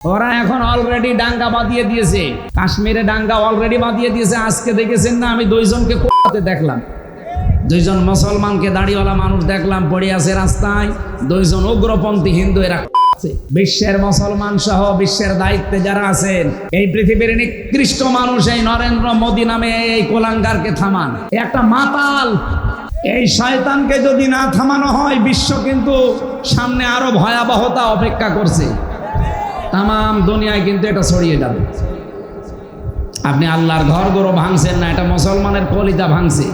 ওরা এখন অলরেডি ডাঙ্গা বাঁধিয়ে দিয়েছে, কাশ্মীরে ডাঙ্গা অলরেডি বাঁধিয়ে দিয়েছে। আজকে দেখেছেন না, আমি দুইজনকে কোথাতে দেখলাম, দুইজন মুসলমানকে দাড়িওয়ালা মানুষ দেখলাম পড়ে আছে রাস্তায়, দুইজন উগ্রপন্থী হিন্দু এরা। বিশ্বের মুসলমান সহ বিশ্বের দায়িত্বে যারা আছেন, এই পৃথিবীর নিকৃষ্ট মানুষ এই নরেন্দ্র মোদী নামে এই কোলাঙ্গারকে থামান। একটা মাতাল, এই শয়তানকে যদি না থামানো হয়, বিশ্ব কিন্তু সামনে আরো ভয়াবহতা অপেক্ষা করছে। তাম দুনিয়ায় কিন্তু এটা ছড়িয়ে যাবে। আপনি আল্লাহর ঘর গরো ভাঙছেন না, এটা মুসলমানের কলিজা ভাঙছে।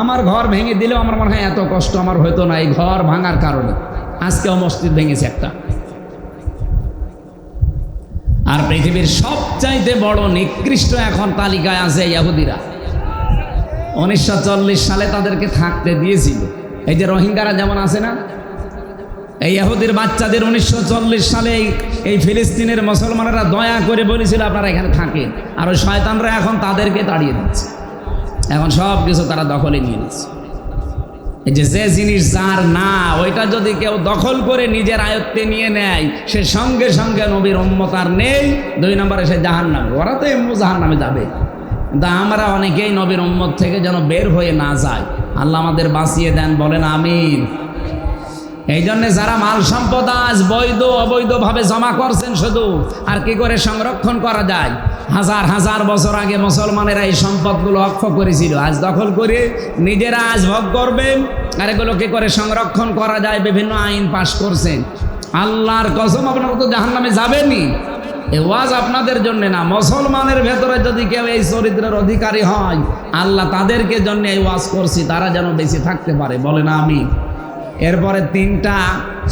আমার ঘর ভেঙে দিলেও আমার মনে হয় এত কষ্ট আমার হইতো না এই ঘর ভাঙার কারণে। আজকেও মসজিদ ভেঙেছে একটা। আর পৃথিবীর সবচাইতে বড় নিকৃষ্ট এখন তালিকায় আছে ইহুদিরা। 1940 সালে তাদেরকে থাকতে দিয়েছিল। এই যে রোহিঙ্গারা যেমন আছে না, এই ইহুদির বাচ্চাদের 1940 সালে এই ফিলিস্তিনের মুসলমানেরা দয়া করে বলেছিল আপনারা এখানে থাকেন, আর ওই শয়তানরা এখন তাদেরকে তাড়িয়ে দিচ্ছে। এখন সব কিছু তারা দখলে নিয়ে নিচ্ছে। এই যে জিনিস যার না, ওইটা যদি কেউ দখল করে নিজের আয়ত্তে নিয়ে নেয়, সে সঙ্গে সঙ্গে নবীর উম্মত আর নেই, 2 নম্বরে সে জাহান্নামে। ওরা তো এমনি জাহান্নামে যাবে, কিন্তু আমরা অনেকেই নবীর উম্মত থেকে যেন বের হয়ে না যায়। আল্লাহ আমাদের বাঁচিয়ে দেন, বলেন আমিন। এই জন্য যারা মাল সম্পদ আজ বৈধ অবৈধভাবে জমা করছেন শুধু, আর কি করে সংরক্ষণ করা যায়? হাজার হাজার বছর আগে মুসলমানেরা এই সম্পদগুলো অক্ষ করেছিল, আজ দখল করে নিজেরা আজ ভোগ করবেন। আর এগুলো কি করে সংরক্ষণ করা যায় বিভিন্ন আইন পাশ করছেন। আল্লাহর কসম, আপনারা তো জাহান্নামে যাবেনই। এ ওয়াজ আপনাদের জন্য না, মুসলমানের ভেতরে যদি কেউ এই চরিত্রের অধিকারী হয়, আল্লাহ তাদেরকে জন্য এই ওয়াজ করছি, তারা যেন বেঁচে থাকতে পারে, বলেন আমিন। এরপরে 3টা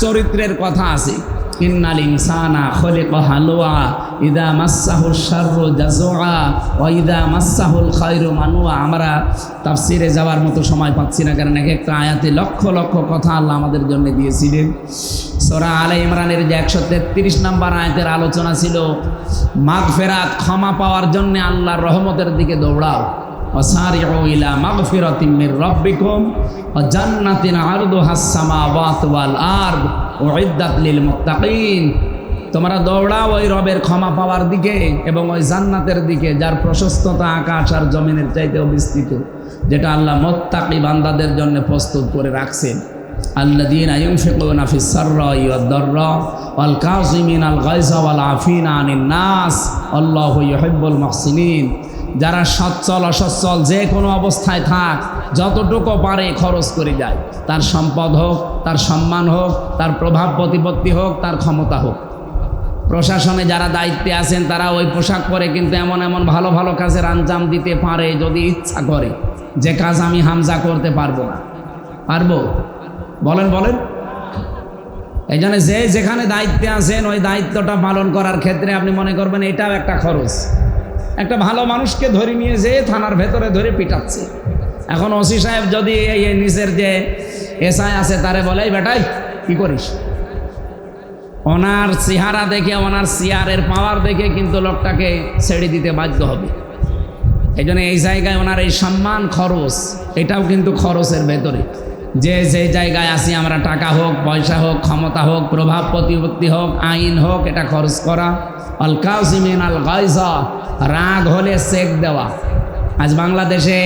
চরিত্রের কথা আছে। ইন্নাল ইনসানা খুলিকা হালুয়া ইদা মাসসাহুশ শাররু জাজুআ ওয়া ইদা মাসসাহুল খায়রু মানুয়া। আমরা তাফসিরে যাওয়ার মতো সময় পাচ্ছি না, কারণ একটা আয়াতে লক্ষ লক্ষ কথা আল্লাহ আমাদের জন্য দিয়েছিলেন। সূরা আলে ইমরানের যে 133 নম্বর আয়াতের আলোচনা ছিল, মাগফিরাত, ক্ষমা পাওয়ার জন্য আল্লাহর রহমতের দিকে দৌড়াও। ওয়াসারিউ ইলা মাগফিরাতিম মির রাব্বিকুম ওয়া জান্নাতিন আরদুহাস সামাওয়াতু ওয়াল আরদ উইদ্দাত লিল মুত্তাকিন। তোমরা দৌড়াও ওই রবের ক্ষমা পাওয়ার দিকে এবং ওই জান্নাতের দিকে, যার প্রশস্ততা আকাশ আর জমিনের চাইতেও বিস্তৃত, যেটা আল্লাহ মুত্তাকি বান্দাদের জন্য প্রস্তুত করে রাখছেন। আল্লাযীনা ইউনফিকুনা ফিস সাররাই ওয়াদ দাররা ওয়াল কাযিমিনাল গায়যা ওয়াল আফিনা আনিন নাস আল্লাহু ইউহিব্বুল মুহসিনিন। যারা সচ্ছল অসচ্ছল যে কোনো অবস্থায় থাক, যতটুকু পারে খরচ করে যায়, তার সম্পদ হোক, তার সম্মান হোক, তার প্রভাব প্রতিপত্তি হোক, তার ক্ষমতা হোক। প্রশাসনে যারা দায়িত্বে আছেন তারা ওই পোশাক পরে কিন্তু এমন এমন ভালো ভালো কাজের আঞ্জাম দিতে পারে যদি ইচ্ছা করে, যে কাজ আমি হামজা করতে পারবো না। পারবো? বলেন বলেন। এই জন্য যে যেখানে দায়িত্বে আছেন ওই দায়িত্বটা পালন করার ক্ষেত্রে আপনি মনে করবেন এটাও একটা খরচ। একটা ভালো মানুষকে ধরে নিয়ে যেয়ে থানার ভেতরে ধরে পিটাচ্ছে। এখন ওসি সাহেব যদি এই নিচের যে এসআই আছে তারে বলে, বেটাই কি করিস, ওনার চেহারা দেখে, ওনার চেয়ারের পাওয়ার দেখে কিন্তু লোকটাকে ছেড়ে দিতে বাধ্য হবে। এই জন্য এই জায়গায় ওনার এই সম্মান খরচ, এটাও কিন্তু খরচের ভেতরে। যে জায়গায় আসি আমরা, টাকা হোক, পয়সা হোক, ক্ষমতা হোক, প্রভাব প্রতিপত্তি হোক, আইন হোক, এটা খরচ করা। আল কাযিমিনাল গায়যা, রাগ হলে চেক দেওয়া। আজ বাংলাদেশে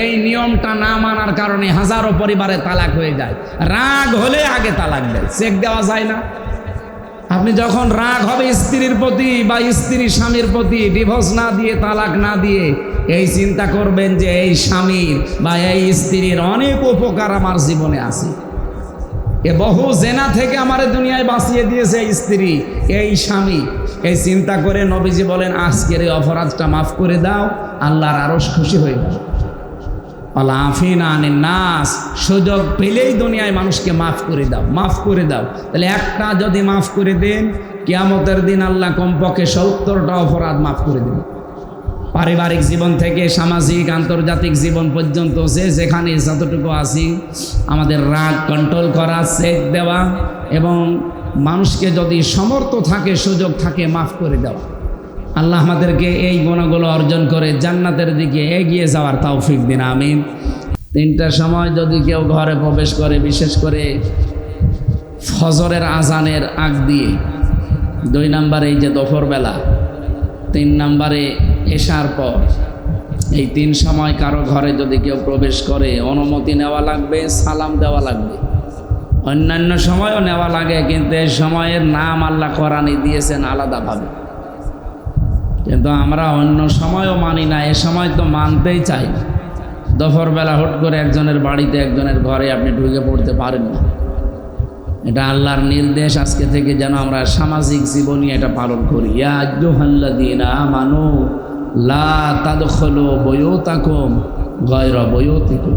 এই নিয়মটা না মানার কারণে হাজারো পরিবারে তালাক হয়ে যায়। রাগ হলে আগে তালাক দেয়, চেক দেওয়া যায় না। আপনি যখন রাগ হবে স্ত্রীর প্রতি বা স্ত্রী স্বামীর প্রতি, ডিভোর্স না দিয়ে, তালাক না দিয়ে, এই চিন্তা করবেন যে এই স্বামীর বা এই স্ত্রীর অনেক উপকার আমার জীবনে আছে। এ বহু জেনা থেকে আমার দুনিয়ায় বাঁচিয়ে দিয়েছে এই স্ত্রী, এই স্বামী। এই চিন্তা করে নবীজি বলেন, আজকের এই অপরাধটা মাফ করে দাও, আল্লাহর আরশ খুশি হয়ে যাবে। আল্লাহ আফিনা আনিন নাস, সুযোগ পেলেই দুনিয়ায় মানুষকে মাফ করে দাও, মাফ করে দাও। তাহলে একটা যদি মাফ করে দেন, কিয়ামতের দিন আল্লাহ কমপক্ষে 70টা অপরাধ মাফ করে দেন। পারিবারিক জীবন থেকে সামাজিক আন্তর্জাতিক জীবন পর্যন্ত যে যেখানে যতটুকু আছি, আমাদের রাগ কন্ট্রোল করা, চেক দেওয়া, এবং মানুষকে যদি সমর্থ থাকে, সুযোগ থাকে, মাফ করে দেওয়া। আল্লাহ আমাদেরকে এই গুণগুলো অর্জন করে জান্নাতের দিকে এগিয়ে যাওয়ার তৌফিক দিন, আমিন। 3টার সময় যদি কেউ ঘরে প্রবেশ করে, বিশেষ করে ফজরের আজানের আগ দিয়ে, 2 নম্বরে এই যে দুপুরবেলা, 3 নম্বরে এশার পর। এই 3 সময় কারো ঘরে যদি কেউ প্রবেশ করে অনুমতি নেওয়া লাগবে, সালাম দেওয়া লাগবে। অন্যান্য সময়ও নেওয়া লাগে, কিন্তু এই সময়ের নাম আল্লাহ কোরআনে দিয়েছেন আলাদাভাবে। কিন্তু আমরা অন্য সময়ও মানি না, এ সময় তো মানতেই চাই না। দুপুরবেলা হুট করে একজনের বাড়িতে একজনের ঘরে আপনি ঢুকে পড়তে পারেন না। এটা আল্লাহর নির্দেশ। আজকে থেকে যেন আমরা সামাজিক জীবনে এটা পালন করি। ইয়া আইয়ুহাল্লাযীনা আমানু লা তাদখুলু বুয়ুতাকুম গায়রা বুয়ুতিকুম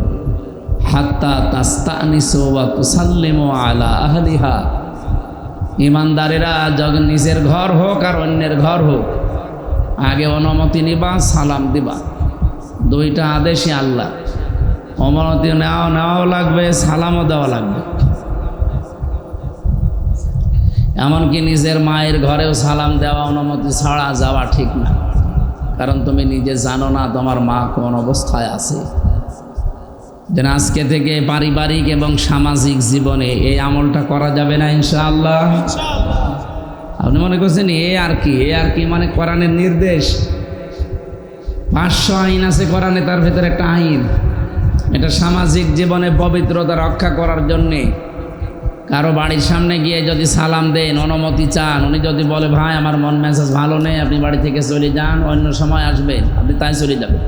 হাত্তা তাস্তানিসু ওয়া তুসাল্লিমু আলা আহলিহা। ঈমানদারেরা যখন নিজের ঘর হোক আর অন্যের ঘর হোক, আগে অনুমতি নিবা, সালাম দিবা। 2টা আদেশই আল্লাহ। অনুমতি নেওয়াও লাগবে, সালামও দেওয়া লাগবে। এমনকি নিজের মায়ের ঘরেও সালাম দেওয়া অনুমতি ছাড়া যাওয়া ঠিক না, কারণ তুমি নিজে জানো না তোমার মা কোন অবস্থায় আছে। যেন আজকে থেকে পারিবারিক এবং সামাজিক জীবনে এই আমলটা করা যাবে না ইনশাআল্লাহ। আপনি মনে করছেন এ আর কি মানে কোরআনের নির্দেশ। 500 আইন আছে কোরআনে, তার ভেতরে একটা আইন। এটা সামাজিক জীবনে পবিত্রতা রক্ষা করার জন্যে। কারো বাড়ির সামনে গিয়ে যদি সালাম দেন, অনুমতি চান, উনি যদি বলে ভাই আমার মন মেজাজ ভালো নেই, আপনি বাড়ি থেকে চলে যান, অন্য সময় আসবেন, আপনি তাই চলে যাবেন।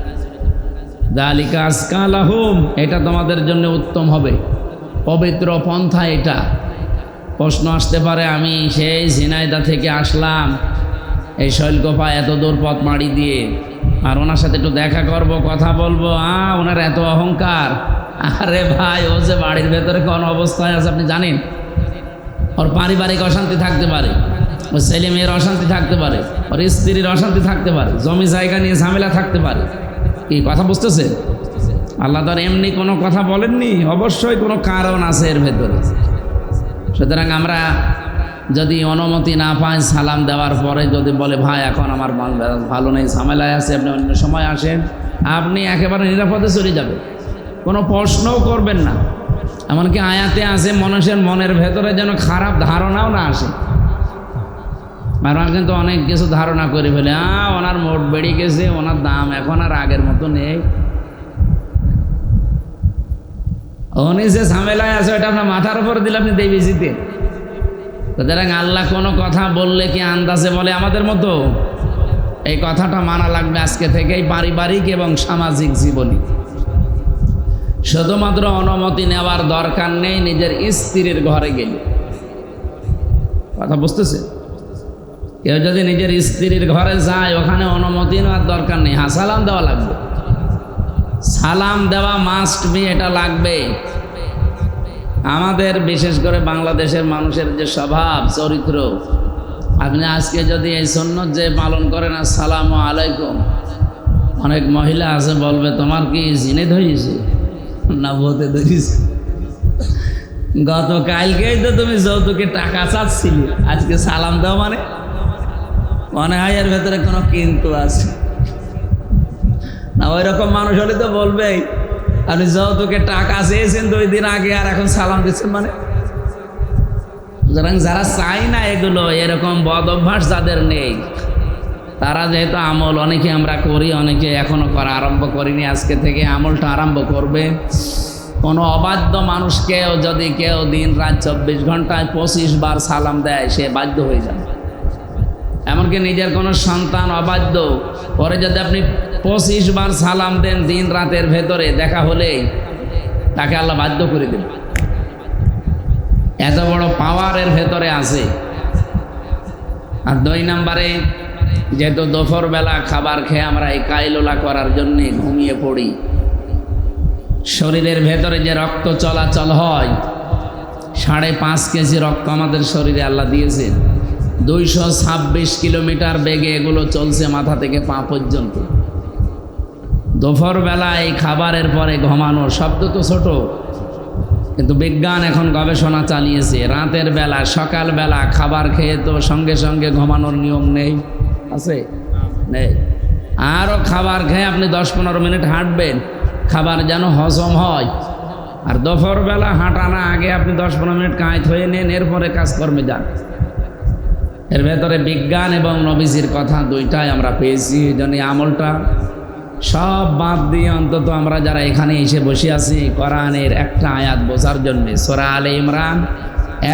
যালিকা আজকা লাহুম, এটা তোমাদের জন্য উত্তম হবে, পবিত্র পন্থা এটা। প্রশ্ন আসতে পারে, আমি সেই ঝিনাইদহ থেকে আসলাম এই শৈলকোপা এত দূর পথ মাড়ি দিয়ে, আর ওনার সাথে একটু দেখা করব, কথা বলবো, ওনার এত অহংকার। আরে ভাই, ও যে বাড়ির ভেতরে কোন অবস্থায় আছে আপনি জানেন? ওর পারিবারিক অশান্তি থাকতে পারে, ওর ছেলে মেয়ের অশান্তি থাকতে পারে, ওর স্ত্রীর অশান্তি থাকতে পারে, জমি জায়গা নিয়ে ঝামেলা থাকতে পারে। কি কথা বুঝতেছে? আল্লাহ তার এমনি কোনো কথা বলেননি, অবশ্যই কোনো কারণ আছে এর ভেতরে। সুতরাং আমরা যদি অনুমতি না পাই, সালাম দেওয়ার পরে যদি বলে ভাই এখন আমার ভালো নেই, ঝামেলায় আছে, আপনি অন্য সময় আসেন, আপনি একেবারে নিরাপদে চলে যাবেন, কোনো প্রশ্নও করবেন না। এমনকি আয়াতে আছে মানুষের মনের ভেতরে যেন খারাপ ধারণাও না আসে। আমরা কিন্তু অনেক কিছু ধারণা করে ফেলে, ওনার মোট বেড়ে গেছে, ওনার দাম এখন আর আগের মতো নেই, উনি যে ঝামেলায় আছে ওটা আপনার মাথার উপর দিলে আপনি দেবী জিতে। সুতরাং আল্লাহ কোনো কথা বললে কি আন্দাজে বলে আমাদের মতো? এই কথাটা মানা লাগবে আজকে থেকেই পারিবারিক এবং সামাজিক জীবনে। শুধুমাত্র অনুমতি নেওয়ার দরকার নেই নিজের স্ত্রীর ঘরে গেলে। কথা বুঝতেছে? কেউ যদি নিজের স্ত্রীর ঘরে যায়, ওখানে অনুমতি নেওয়ার দরকার নেই, সালাম দেওয়া লাগবে। সালাম দেওয়া মাস্ট বি, এটা লাগবে। আমাদের বিশেষ করে বাংলাদেশের মানুষের যে স্বভাব চরিত্র, আপনি আজকে যদি এই সুন্নত যে পালন করেন আসসালামু আলাইকুম, অনেক মহিলা আছে বলবে তোমার কি জিনে ধরেছে না ভূতে ধরেছে? গতকালকেই তো তুমি যৌতুকে টাকা চাচ্ছিলে, আজকে সালাম দাও মানে? মনে হয় এর ভেতরে কোনো কিন্তু আছে না। ওই রকম মানুষ হলে তো বলবেই আপনি যৌতুকে টাকা চেয়েছেন 2 দিন আগে, আর এখন সালাম দিচ্ছেন মানে? সুতরাং যারা চাই না এগুলো, এরকম বদ অভ্যাস যাদের নেই, তারা যেহেতু আমল অনেকে আমরা করি, অনেকে এখনো করা আরম্ভ করিনি, আজকে থেকে আমলটা আরম্ভ করবে। কোনো অবাধ্য মানুষকেও যদি কেউ দিন রাত 24 ঘন্টায় 25 বার সালাম দেয়, সে বাধ্য হয়ে যাবে। এমনকি নিজের কোনো সন্তান অবাধ্য, পরে যদি আপনি 25 বার সালাম দেন দিন রাতের ভেতরে, দেখা হলেই তাকে আল্লাহ বাধ্য করে দেবে। এত বড় পাওয়ারের ভেতরে আছে। আর 2 নম্বরে, যেহেতু দুপুরবেলা খাবার খেয়ে আমরা এই কাইলোলা করার জন্যে ঘুমিয়ে পড়ি, শরীরের ভেতরে যে রক্ত চলাচল হয়, 5.5 কেজি রক্ত আমাদের শরীরে আল্লাহ দিয়েছে। 226 কিলোমিটার বেগে এগুলো চলছে মাথা থেকে পা পর্যন্ত। দুপুরবেলা এই খাবারের পরে ঘুমানো, শব্দ তো ছোট, কিন্তু বিজ্ঞান এখন গবেষণা চালিয়েছে, রাতের বেলা সকালবেলা খাবার খেয়ে তো সঙ্গে সঙ্গে ঘুমানোর নিয়ম নেই, আছে? নেই। আরও খাবার খেয়ে আপনি 10-15 মিনিট হাঁটবেন, খাবার যেন হজম হয়। আর দুপুরবেলা হাঁটানা আগে আপনি 10-15 মিনিট কাঁইত হয়ে নেন, এরপরে কাজকর্মে যান। এর ভেতরে বিজ্ঞান এবং নবীজির কথা দুইটাই আমরা পেয়েছি। এই জন্য আমলটা সব বাদ দিয়ে অন্তত আমরা যারা এখানে এসে বসে আছি কোরআনের একটা আয়াত বোঝার জন্য, সূরা আলে ইমরান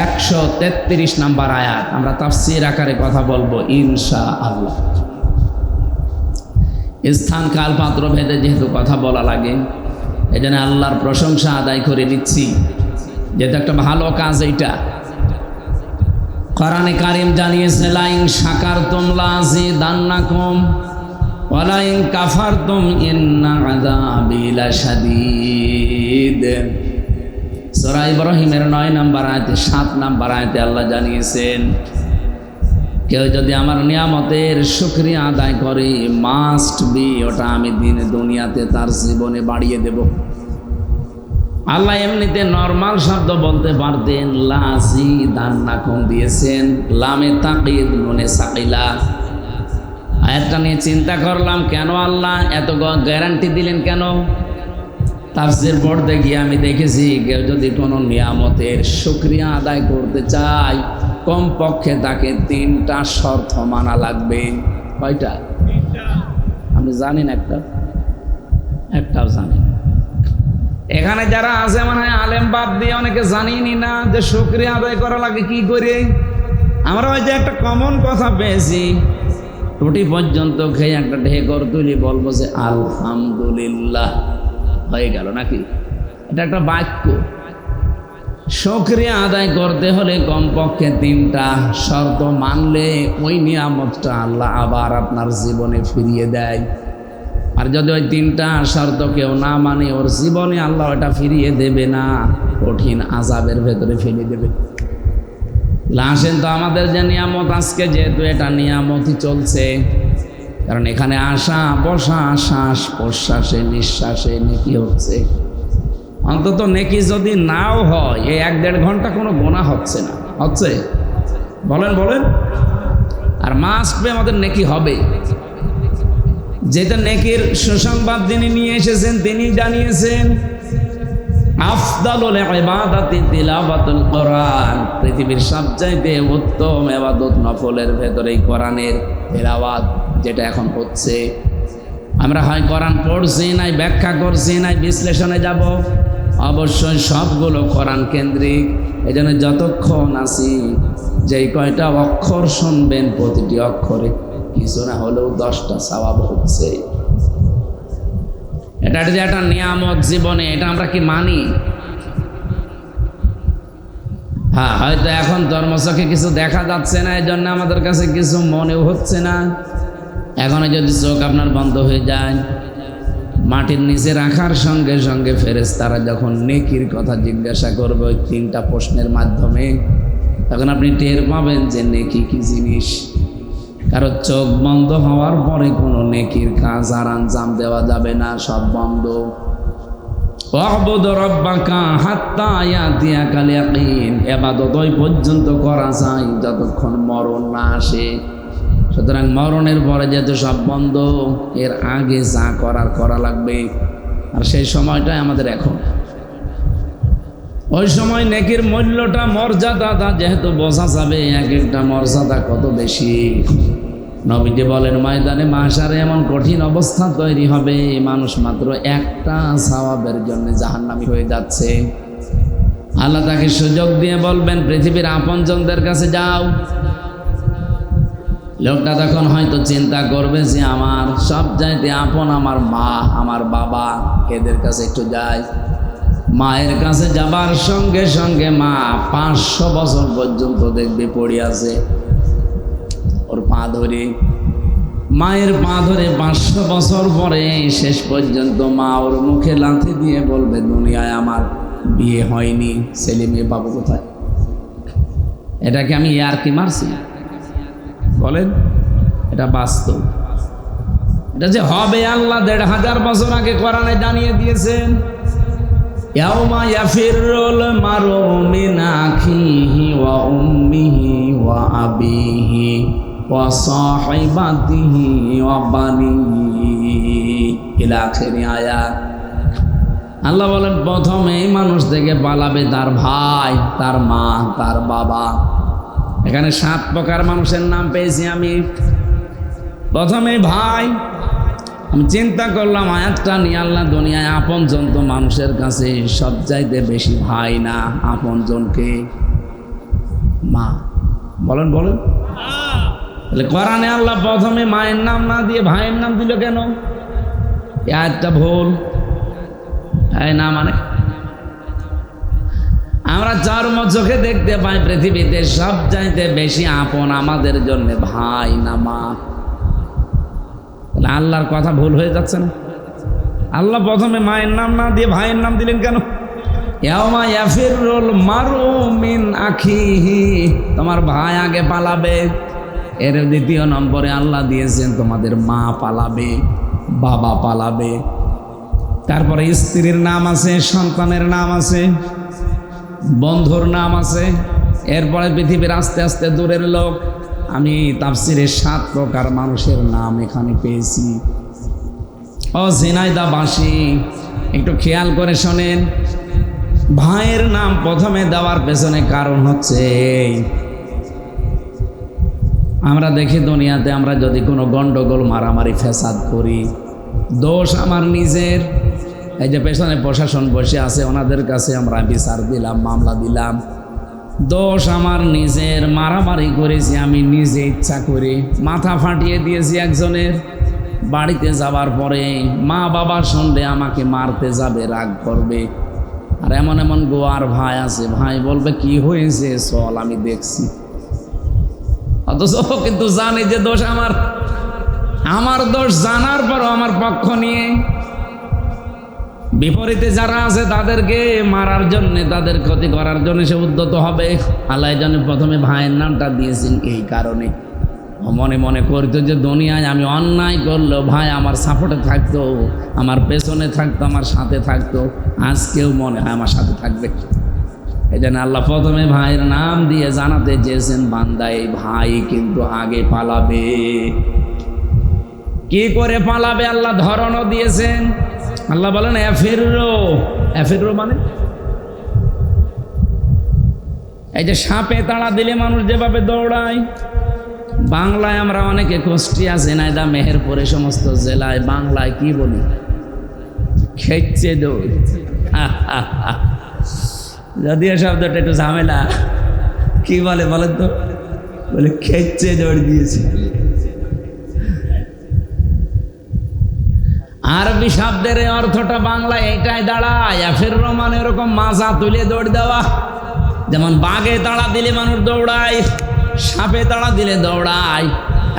133 নম্বর আয়াত আমরা তাফসীর আকারে কথা বলবো ইনশাআল্লাহ। স্থান কাল পাত্র ভেদে যেহেতু কথা বলা লাগে, এই জন্য আল্লাহর প্রশংসা আদায় করে নিচ্ছি, যেহেতু একটা ভালো কাজ। এইটা কোরআনে কারীম জানিয়েছে, লাইন শাকারতুম লাযিদান্নাকুম ওয়া লাইন কাফারতুম ইন্না আযাবি লাশাদীদ। সূরা ইব্রাহিমের 9 নম্বর আয়াতে 7 নম্বর আয়াতে আল্লাহ জানিয়েছেন, কেউ যদি আমার নিয়ামতের শুকরিয়া আদায় করে মাস্ট বি, ওটা আমি দুনিয়াতে তার জীবনে বাড়িয়ে দেব। আল্লাহ এমনিতে নরমাল শব্দ বলতে পারতেন, লাযিদান্নাকুম দিয়েছেন, লামে তাকিদ নুনে সাকিলা। আয়াতটা নিয়ে চিন্তা করলাম, কেন আল্লাহ এত গ্যারান্টি দিলেন কেন? তাফসীর পড়তে গিয়ে আমি দেখেছি, কেউ যদি কোনো নিয়ামতের শুকরিয়া আদায় করতে চায় কমপক্ষে তাকে 3টা শর্ত মানা লাগবে। কয়টা? আপনি জানেন? একটাও জানেন? এখানে যারা আছে মনে হয় আলেম বাদ দিয়ে অনেকে জানিনি না যে শুকরিয়া আদায় করা লাগে কি করে। আমরা ওই যে একটা কমন কথা পেয়েছি, রুটি পর্যন্ত খেয়ে একটা ঢেকর তুলি বলবো যে আলহামদুলিল্লাহ, হয়ে গেল নাকি? এটা একটা বাক্য। শুকরিয়া আদায় করতে হলে কমপক্ষে 3টা শর্ত মানলে ওই নিয়ামতটা আল্লাহ আবার আপনার জীবনে ফিরিয়ে দেয়। আর যদি ওই 3টা শর্ত কেউ না মানে, ওর জীবনে আল্লাহ ওটা ফিরিয়ে দেবে না, কঠিন আযাবের ভেতরে ফেলে দেবে। আসেন তো আমাদের যে নিয়ামত আজকে, যেহেতু এটা নিয়ামতই চলছে, কারণ এখানে আসা বসা শ্বাস প্রশ্বাসে নিঃশ্বাসে নেকি হচ্ছে। অন্তত নেকি যদি নাও হয়, এই 1-1.5 ঘন্টা কোনো গোনা হচ্ছে না, হচ্ছে? বলেন। আর মাস্ট বি আমাদের নেকি হবে। যেটা নেকির সুসংবাদ যিনি নিয়ে এসেছেন তিনি জানিয়েছেন, আফদালুল ইবাদাতি তিলাওয়াতুল কোরআন। পৃথিবীর সবচাইতে উত্তম ইবাদত নফলের ভেতরে কোরআনের তিলাওয়াত, যেটা এখন হচ্ছে। আমরা হয় কোরআন পড়ছি, নাই ব্যাখ্যা করছি, নাই বিশ্লেষণে যাব, অবশ্যই সবগুলো কোরআন কেন্দ্রিক। এই জন্য যতক্ষণ আছি, যেই কয়টা অক্ষর শুনবেন প্রতিটি অক্ষরে কিছু না হলেও 10টা সওয়াব হচ্ছে। এটা যে একটা নিয়ামত জীবনে, এটা আমরা কি মানি? হ্যাঁ, হয়তো এখন ধর্মচক্ষে কিছু দেখা যাচ্ছে না, এই জন্য আমাদের কাছে কিছু মনেও হচ্ছে না। এখন যদি চোখ আপনার বন্ধ হয়ে যায়, মাটির নিচে রাখার সঙ্গে সঙ্গে ফেরেশতারা যখন নেকির কথা জিজ্ঞাসা করবে ওই 3টা প্রশ্নের মাধ্যমে, তখন আপনি টের পাবেন যে নেকি কি জিনিস। কারো চোখ বন্ধ হওয়ার পরে কোনো নেকির কাজ আর আঞ্জাম দেওয়া যাবে না, সব বন্ধ। ওয়াবুদ রাব্বাকা হাত্তা ইয়াতিয়াকাল ইয়াকিন, ইবাদত ওই পর্যন্ত করা যায় যতক্ষণ মরণ না আসে। সুতরাং মরণের পরে যেহেতু সব বন্ধ, এর আগে যা করা লাগবে। আর সেই সময়টাই আমাদের এখন। ওই সময় নেকির মূল্যটা, মর্যাদাটা যেহেতু বোঝা যাবে, এক একটা মর্যাদা কত বেশি। নবীজি বলেন, ময়দানে মাহশারে এমন কঠিন অবস্থা তৈরি হবে, মানুষ মাত্র একটা সওয়াবের জন্য জাহান্নামী হয়ে যাচ্ছে। আল্লাহ তাকে সুযোগ দিয়ে বলবেন, পৃথিবীর আপনজনদের কাছে যাও। লোকটা তখন হয়তো চিন্তা করবে যে আমার সবচাইতে আপন আমার মা, আমার বাবা, এদের কাছে একটু যাই। মায়ের কাছে যাবার সঙ্গে সঙ্গে মা 500 বছর পর্যন্ত দেখবে পড়ে আছে, ওর পা ধরে, মায়ের পা ধরে 500 বছর পরে শেষ পর্যন্ত মা ওর মুখে লাথি দিয়ে বলবে, দুনিয়ায় আমার বিয়ে হয়নি, ছেলে মেয়ে পাবো কোথায়? এটাকে আমি ইয়ার্কি মারছি? বলেন, এটা বাস্তব। এটা যে হবে আল্লাহ 1500 বছর আগে কোরআনে জানিয়ে দিয়েছেন। ইয়াউমা ইয়াফিরুল মারউ মিন আখিহি ওয়া উম্মিহি ওয়া আবিহি ওয়া সাহিবাতিহি ওয়া বানিহি ইলা আখিরি আয়াত। আল্লাহ বলেন, প্রথমে মানুষ থেকে পালাবে তার ভাই, তার মা, তার বাবা, এখানে 7 প্রকার মানুষের নাম পেয়েছি আমি। প্রথমে ভাই, আমি চিন্তা করলাম আয়াতটা নিয়ে, আল্লাহ দুনিয়ায় আপনজন তো মানুষের কাছে সবচাইতে বেশি ভাই না, আপনজনকে মা। বলেন বলেন, তাহলে কোরআনে আল্লাহ প্রথমে মায়ের নাম না দিয়ে ভাইয়ের নাম দিল কেন? এই আয়াতটা ভুল। এই না মানে আমরা চর্ম চোখে দেখতে পাই পৃথিবীতে সবচাইতে বেশি আপন আমাদের জন্য ভাই না মা। তাহলে আল্লাহর কথা ভুল হয়ে যাচ্ছে না? আল্লাহ প্রথমে মায়ের নাম না দিয়ে ভাইয়ের নাম দিলেন কেন? ইয়াউমা ইয়াফিরুল মারউ মিন আখিহি, তোমার ভাই আগে পালাবে। এর দ্বিতীয় নম্বরে আল্লাহ দিয়েছেন তোমাদের মা পালাবে, বাবা পালাবে। তারপরে স্ত্রীর নাম আছে, সন্তানের নাম আছে, বন্ধুর নাম আছে। এরপরে পৃথিবীর আস্তে আস্তে দূরের লোক। আমি তাফসিরে 7 প্রকার মানুষের নাম এখানে পেয়েছি। ও ঝিনাইদহবাসী, একটু খেয়াল করে শোনেন। ভাইয়ের নাম প্রথমে দেওয়ার পেছনে কারণ হচ্ছে আমরা দেখি দুনিয়াতে আমরা যদি কোনো গন্ডগোল মারামারি ফ্যাসাদ করি, দোষ আমার নিজের। এই যে পেছনে প্রশাসন বসে আছে, ওনাদের কাছে আমরা বিচার দিলাম, মামলা দিলাম, দোষ আমার নিজের। মারামারি করেছি আমি নিজে ইচ্ছা করে, মাথা ফাটিয়ে দিয়েছি একজনের। বাড়িতে যাবার পরে মা বাবা শুনলে আমাকে মারতে যাবে, রাগ করবে। আর এমন এমন গোয়ার ভাই আছে, ভাই বলবে কি হয়েছে চল আমি দেখছি, অথচ কিন্তু জানে যে দোষ আমার। আমার দোষ জানার পরও আমার পক্ষ নিয়ে বিপরীতে যারা আছে তাদেরকে মারার জন্য, তাদের ক্ষতি করার জন্য সে উদ্যত হবে। আল্লাহ জানে প্রথমে ভাইয়ের নামটা দিয়েছেন এই কারণে। মনে মনে করতো যে দুনিয়ায় আমি অন্যায় করলেও ভাই আমার সাপোর্টে থাকতো, আমার পেছনে থাকতো, আমার সাথে থাকতো। আজকেও মনে হয় আমার সাথে থাকবে। এই জন্য আল্লাহ প্রথমে ভাইয়ের নাম দিয়ে জানাতে চেয়েছেন বান্দা এই ভাই কিন্তু আগে পালাবে। কি করে পালাবে আল্লাহ ধরনও দিয়েছেন। আল্লাহ বলেন এফিররো। এফিররো মানে এই যে সাপে তাড়া দিলে মানুষ যেভাবে দৌড়ায়, বাংলায় আমরা অনেকে কুষ্টিয়া, ঝিনাইদহ, মেহেরপুরে সমস্ত জেলায় বাংলায় কি বলি? খেচ্ছে দৌড়। যদিও শব্দটা একটু ঝামেলা, কি বলে বলেন তো? বলে খেচ্ছে দৌড় দিয়েছি। আরবি শব্দের অর্থটা বাংলায় এটাই দাঁড়ায়। এফিররো মানে এরকম মাজা তুলে দৌড় দেওয়া। যেমন বাঘে তাড়া দিলে মানুষ দৌড়ায়, সাপে তাড়া দিলে দৌড়ায়,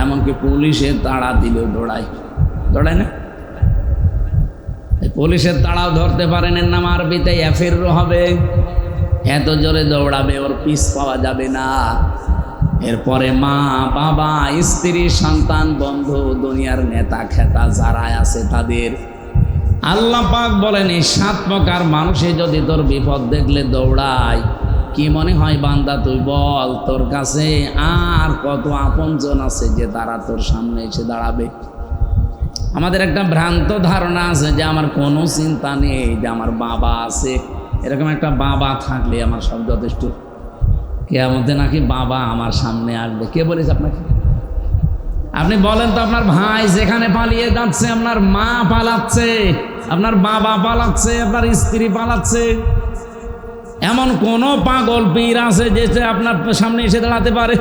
এমনকি পুলিশের তাড়া দিলেও দৌড়ায়। দৌড়ায় না? পুলিশের তাড়াও ধরতে পারেন, এর নাম আরবিতে এফিররো হবে। এত জোরে দৌড়াবে ওর পিছ পাওয়া যাবে না। এরপরে মা বাবা, স্ত্রী, সন্তান, বন্ধু, দুনিয়ার নেতা খেতা যারা আছে তাদের। আল্লাহ পাক বলেন এই 7 প্রকার মানুষে যদি তোর বিপদ দেখলে দৌড়ায়, কি মনে হয় বান্দা তুই বল তোর কাছে আর কত আপনজন আছে যে তারা তোর সামনে এসে দাঁড়াবে? আমাদের একটা ভ্রান্ত ধারণা আছে যে আমার কোনো চিন্তা নেই, যে আমার বাবা আছে, এরকম একটা বাবা থাকলে আমার সব যথেষ্ট। কিয়ামতে নাকি বাবা আমার সামনে আসবে। কে বলেছে আপনাকে? আপনি বলেন তো, আপনার ভাই যেখানে পালিয়ে যাচ্ছে, আপনার মা পালাচ্ছে, আপনার বাবা পালাচ্ছে, আপনার স্ত্রী পালাচ্ছে, এমন কোন পাগল পীর আছে যে আপনার সামনে এসে দাঁড়াতে পারে?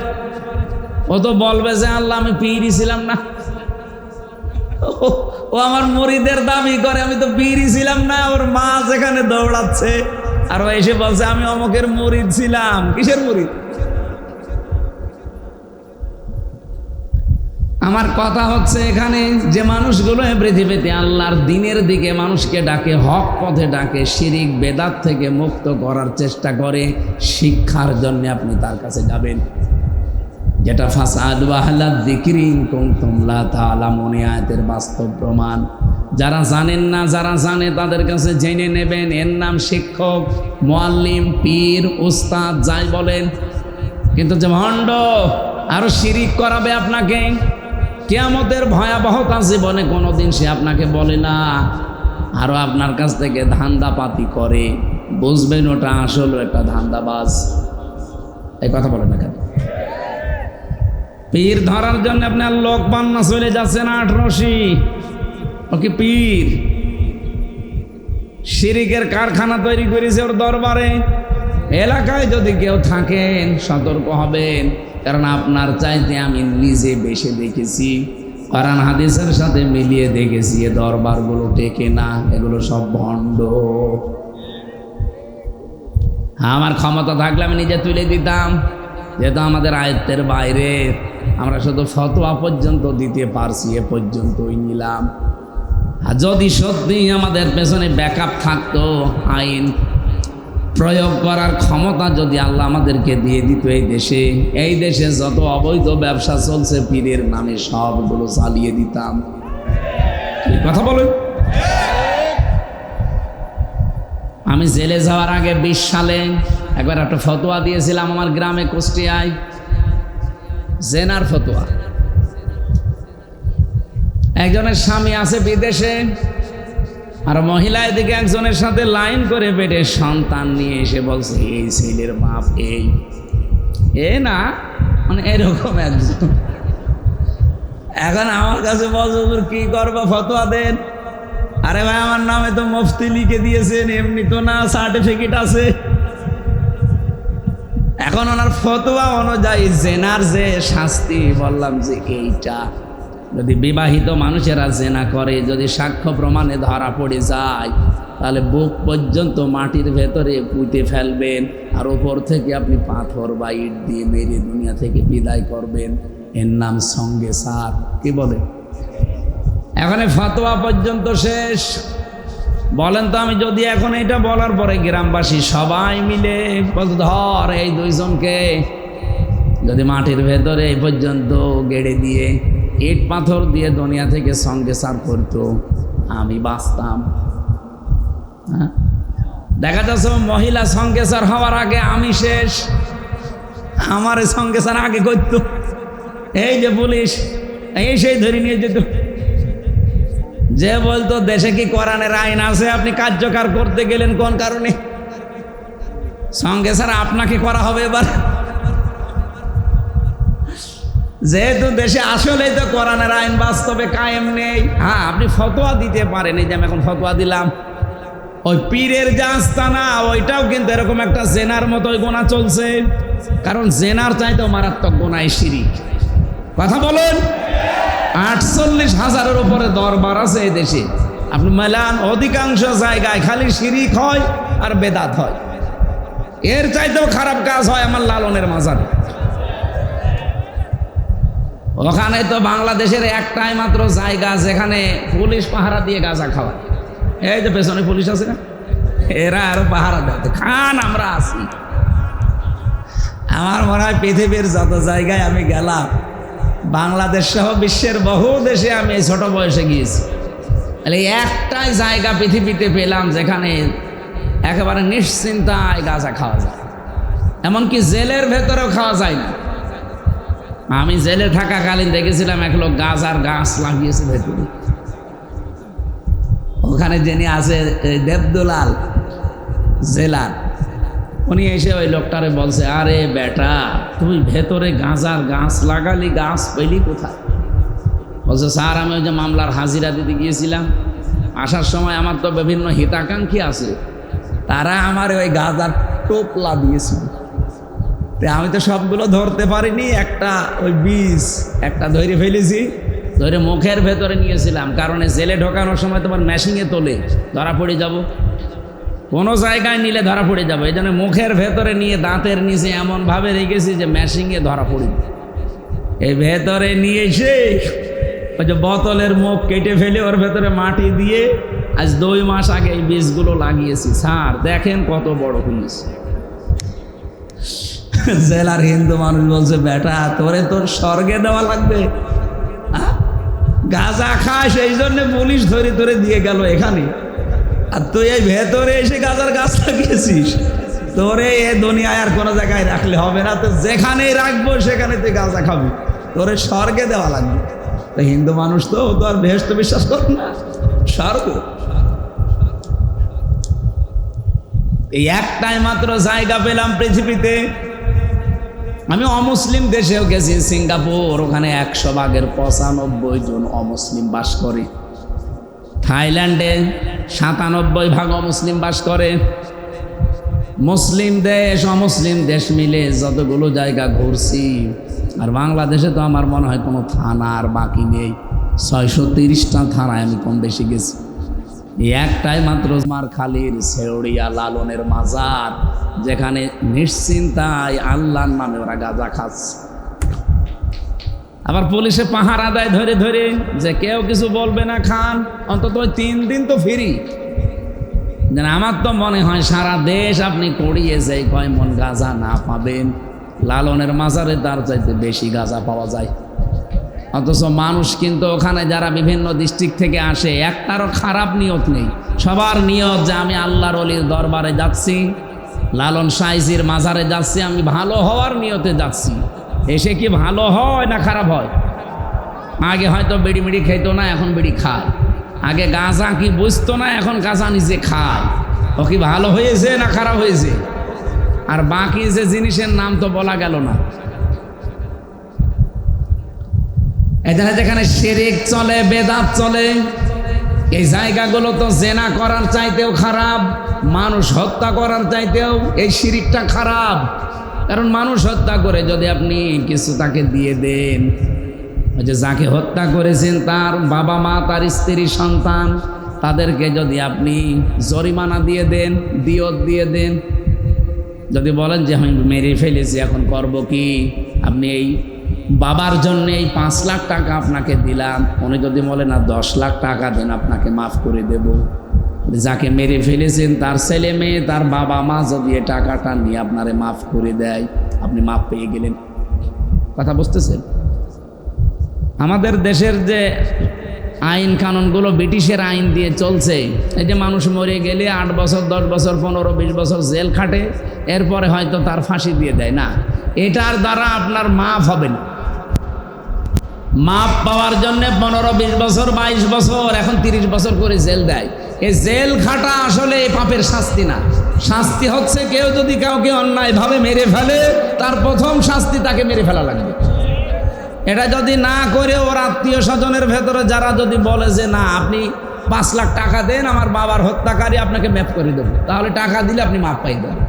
ও তো বলবে যে আল্লাহ আমি পীরই ছিলাম না। ও আমার মুরিদের দাবি করে, আমি তো পীরই ছিলাম না। ওর মা যেখানে দৌড়াচ্ছে আর ও এসে বলছে আমি অমুকের মুরিদ ছিলাম। কিসের মুরিদ? আমার কথা হচ্ছে এখানে যে মানুষগুলো পৃথিবীতে আল্লাহর দ্বীনের দিকে মানুষকে ডাকে, হক পথে ডাকে, শিরিক বেদাত থেকে মুক্ত করার চেষ্টা করে, শিক্ষার জন্য আপনি তার কাছে যাবেন। যেটা ফাসাদু আহলাদ যিকরি ইন কুনতুম লা তা'লামুন আয়াতের বাস্তব প্রমাণ। যারা জানেন না, যারা জানে তাদের কাছে জেনে নেবেন। এর নাম শিক্ষক, মুআল্লিম, পীর, উস্তাদ, যাই বলেন। কিন্তু যে ভণ্ড আরো শিরিক করাবে আপনাকে, কিয়ামতের ভয়াবহতা জীবনে কোনোদিন সে আপনাকে বলে না, আরো আপনার কাছ থেকে ধান্দাপাতি করে, বুঝবেন ওটা আসলে একটা ধান্দাবাজ। এই কথা বলে না কেন? পীর ধরার জন্য আপনার লোক পান্না চলে যাচ্ছেন 18 ও কি পীর শিরিকের কারখানা তৈরি করেছে ওর দরবারে। এলাকায় যদি কেউ থাকেন সতর্ক হবেন, কারণ আপনার চাইতে আমি নিজে বেশি দেখেছি, কোরআন হাদিসের সাথে মিলিয়ে দেখেছি এ দরবারগুলো টেকে না, এগুলো সব ভণ্ড। আমার ক্ষমতা থাকলে আমি নিজে তুলে দিতাম, যেহেতু আমাদের আয়ত্তের বাইরে, আমরা শুধু ফতোয়া পর্যন্ত দিতে পারছি, এ পর্যন্তই নিলাম। আর যদি সত্যি আমাদের পেছনে ব্যাকআপ থাকতো, আইন প্রয়োগ করার ক্ষমতা যদি আল্লাহ আমাদেরকে দিয়ে দিত এই দেশে যত অবৈধ ব্যবসা চলছে পীরের নামে সবগুলো চালিয়ে দিতাম। কথা বলেন। আমি জেলে যাওয়ার আগে 20 সালে একবার একটা ফতোয়া দিয়েছিলাম আমার গ্রামে কুষ্টিয়ায়, জেনার ফতোয়া। একজনের স্বামী আছে বিদেশে, আর মহিলা এদিকে একজনের সাথে লাইন করে পেটে সন্তান নিয়ে এসে বলছে এই ছেলের বাপ এই না, মানে এরকম একজন। এখন আমার কাছে বলছে কি করবো, ফতোয়া দেন। আরে ভাই আমার নামে তো মুফতি লিখে দিয়েছেন, এমনি তো না, সার্টিফিকেট আছে। এখন ওনার ফতোয়া অনুযায়ী জেনার যে শাস্তি, বললাম যে এইটা যদি বিবাহিত মানুষেরা জেনা করে, যদি সাক্ষ্য প্রমাণে ধরা পড়ে যায়, তাহলে বুক পর্যন্ত মাটির ভেতরে পুঁতে ফেলবেন, আর ওপর থেকে আপনি পাথর বা ইট দিয়ে মেরে দুনিয়া থেকে বিদায় করবেন। এর নাম সঙ্গে সার। কি বলে? এখন ফতোয়া পর্যন্ত শেষ। বলেন তো, আমি যদি এখন এটা বলার পরে গ্রামবাসী সবাই মিলে বলতো ধর এই 2 জনকে যদি মাটির ভেতরে এই পর্যন্ত গেড়ে দিয়ে ইট পাথর দিয়ে দুনিয়া থেকে সঙ্গে সার করতো, আমি বাঁচতাম? দেখা যাচ্ছে মহিলা সঙ্গে সার হওয়ার আগে আমি শেষ, আমার সঙ্গে সার আগে করতো। এই যে পুলিশ এই সেই ধরে নিয়ে যেত, যে বলতো দেশে কি কোরআনের আইন আছে, আপনি কার্যকর করতে গেলেন কোন কারণে? সঙ্গে স্যার আপনাকে করা হবে এবার, যেহেতু দেশে আসলেই তো কোরআনের আইন বাস্তবে কায়েম নেই। হ্যাঁ, আপনি ফতোয়া দিতে পারেন, এই যে আমি এখন ফতোয়া দিলাম, ওই পীরের যে আস্তানা ওইটাও কিন্তু এরকম একটা জেনার মতোই গোনা চলছে, কারণ জেনার চাইতেও মারাত্মক গোনায় শিরিক। কথা বলেন। 48,000-এর উপরে দরবার আছে এই দেশে, আপনি মেলান অধিকাংশ জায়গায় খালি শিরিক হয় আর বেদাত হয়। এর চাইতেও খারাপ কাজ হয় আমার লালনের মাজারে। ওখানে তো বাংলাদেশের একটাই মাত্র জায়গা যেখানে পুলিশ পাহারা দিয়ে গাঁজা খাওয়া। এই যে পেছনে পুলিশ আছে না, এরা আরো পাহারা দেয়, খান আমরা আছি। আমার মনে হয় পৃথিবীর যত জায়গায় আমি গেলাম, বাংলাদেশ সহ বিশ্বের বহু দেশে আমি এই ছোট বয়সে গিয়েছি, তাহলে একটাই জায়গা পৃথিবীতে পেলাম যেখানে একেবারে নিশ্চিন্তায় গাঁজা খাওয়া যায়, এমনকি জেলের ভেতরেও খাওয়া যায় না। আমি জেলে থাকাকালীন দেখেছিলাম এক লোক গাঁজার গাছ লাগিয়েছে ভেতরে। ওখানে যিনি আছে দেবদুলাল জেলার, উনি এসে ওই লোকটারে বলছে, আরে বেটা তুমি ভেতরে গাঁজার গাছ লাগালি, গাছ পেলি কোথায়? বলছে, স্যার আমি ওই যে মামলার হাজিরা দিতে গিয়েছিলাম, আসার সময় আমার তো বিভিন্ন হিতাকাঙ্ক্ষী আছে, তারা আমার ওই গাঁজার টোপলা দিয়েছিল, আমি তো সবগুলো ধরতে পারিনি, একটা ওই বীজ একটা ধরে ফেলেছি, ধরে মুখের ভেতরে নিয়েছিলাম, কারণ জেলে ঢোকানোর সময় তোমার মেশিনে তোলে, ধরা পড়ে যাব, কোনো জায়গায় নিলে ধরা পড়ে যাবো, এই জন্য মুখের ভেতরে নিয়ে দাঁতের নিচে এমনভাবে রেখেছি যে মেশিনে ধরা পড়ে। এই ভেতরে নিয়ে এসে ওই যে বোতলের মুখ কেটে ফেলে ওর ভেতরে মাটি দিয়ে আজ 2 মাস আগে এই বীজগুলো লাগিয়েছি। স্যার দেখেন কত বড় পুলিশ। জেলার হিন্দু মানুষ বলছে, বেটা তোরে তোর স্বর্গে দেওয়া লাগবে, গাঁজা খাস এই জন্য পুলিশ ধরে ধরে দিয়ে গেল এখানে, আর তুই এই ভেতরে এসে গাঁজার গাছ লাগিয়েছিস, তোরে এ দুনিয়ায় আর কোনো জায়গায় রাখলে হবে না, তো যেখানেই রাখবো সেখানে তুই গাঁজা খাবি, তোরে স্বর্গে দেওয়া লাগবে। তো হিন্দু মানুষ তো আর বেহেশত বিশ্বাস করে না, স্বর্গ। এই একটাই মাত্র জায়গা পেলাম পৃথিবীতে আমি অমুসলিম দেশেও গেছি, সিঙ্গাপুর, ওখানে 100 ভাগের 95 জন অমুসলিম বাস করে। থাইল্যান্ডে 97% অমুসলিম বাস করে। মুসলিম দেশ অমুসলিম দেশ মিলে যতগুলো জায়গা ঘুরছি, আর বাংলাদেশে তো আমার মনে হয় কোনো থানা আর বাকি নেই। 630টা থানায় আমি কম বেশি গেছি। একটাই মাত্র মারখালির শেওড়িয়া লালনের মাজার, যেখানে নিশ্চিন্তায় আল্লাহর নামে ওরা গাঁজা খাচ্ছে। আবার পুলিশে পাহারা দেয় ধরে ধরে, যে কেউ কিছু বলবে না, খান, অন্তত 3 দিন তো ফ্রি। যেন আমার তো মনে হয় সারা দেশ আপনি করিয়ে যাই কয় মন গাঁজা না পাবেন, লালনের মাজারে তার চাইতে বেশি গাঁজা পাওয়া যায়। অথচ মানুষ কিন্তু ওখানে যারা বিভিন্ন ডিস্ট্রিক্ট থেকে আসে, একটারও খারাপ নিয়ত নেই। সবার নিয়ত যে আমি আল্লাহর ওলির দরবারে যাচ্ছি, লালন সাইজির মাজারে যাচ্ছি, আমি ভালো হওয়ার নিয়তে যাচ্ছি। এসে কি ভালো হয় না খারাপ হয়? আগে হয়তো বিড়ি মিড়ি খেত না, এখন বিড়ি খায়। আগে গাঁজা কি বুঝতো না, এখন গাঁজা নিজে খায়। ও কি ভালো হয়েছে না খারাপ হয়েছে? আর বাকি যে জিনিসের নাম তো বলা গেল না। এখানে যেখানে শিরক চলে, বেদাত চলে, এই জায়গাগুলো তো জেনা করার চাইতেও খারাপ, মানুষ হত্যা করার চাইতেও এই শিরকটা খারাপ। কারণ মানুষ হত্যা করে যদি আপনি কিছু তাকে দিয়ে দেন, ওই যে যাকে হত্যা করেছেন তার বাবা মা, তার স্ত্রী, সন্তান, তাদেরকে যদি আপনি জরিমানা দিয়ে দেন, দিয়ত দিয়ে দেন, যদি বলেন যে আমি মেরে ফেলেছি এখন করব কি, আপনি এই বাবার জন্য এই 5 লাখ টাকা আপনাকে দিলাম, উনি যদি বলে না 10 লাখ টাকা দেন আপনাকে মাফ করে দেব, যাকে মেরে ফেলেছেন তার ছেলে মেয়ে, তার বাবা মা যদি এই টাকাটা নিয়ে আপনারে মাফ করে দেয়, আপনি মাফ পেয়ে গেলেন। কথা বুঝতেছেন? আমাদের দেশের যে আইন কানুনগুলো ব্রিটিশের আইন দিয়ে চলছে, এই যে মানুষ মরে গেলে 8 বছর 10 বছর 15-20 বছর জেল খাটে, এরপরে হয়তো তার ফাঁসি দিয়ে দেয় না, এটার দ্বারা আপনার মাফ হবে না। মাপ পাওয়ার জন্য 15-20 বছর 22 বছর, এখন 30 বছর করে জেল দেয়। এই জেল খাটা আসলে এই পাপের শাস্তি না। শাস্তি হচ্ছে কেউ যদি কাউকে অন্যায়ভাবে মেরে ফেলে, তার প্রথম শাস্তি তাকে মেরে ফেলা লাগবে। এটা যদি না করে ওর আত্মীয় স্বজনের ভেতরে যারা যদি বলে যে না আপনি 5 লাখ টাকা দেন, আমার বাবার হত্যাকারী আপনাকে মাফ করে দেবো, তাহলে টাকা দিলে আপনি মাফ পাই দেবেন।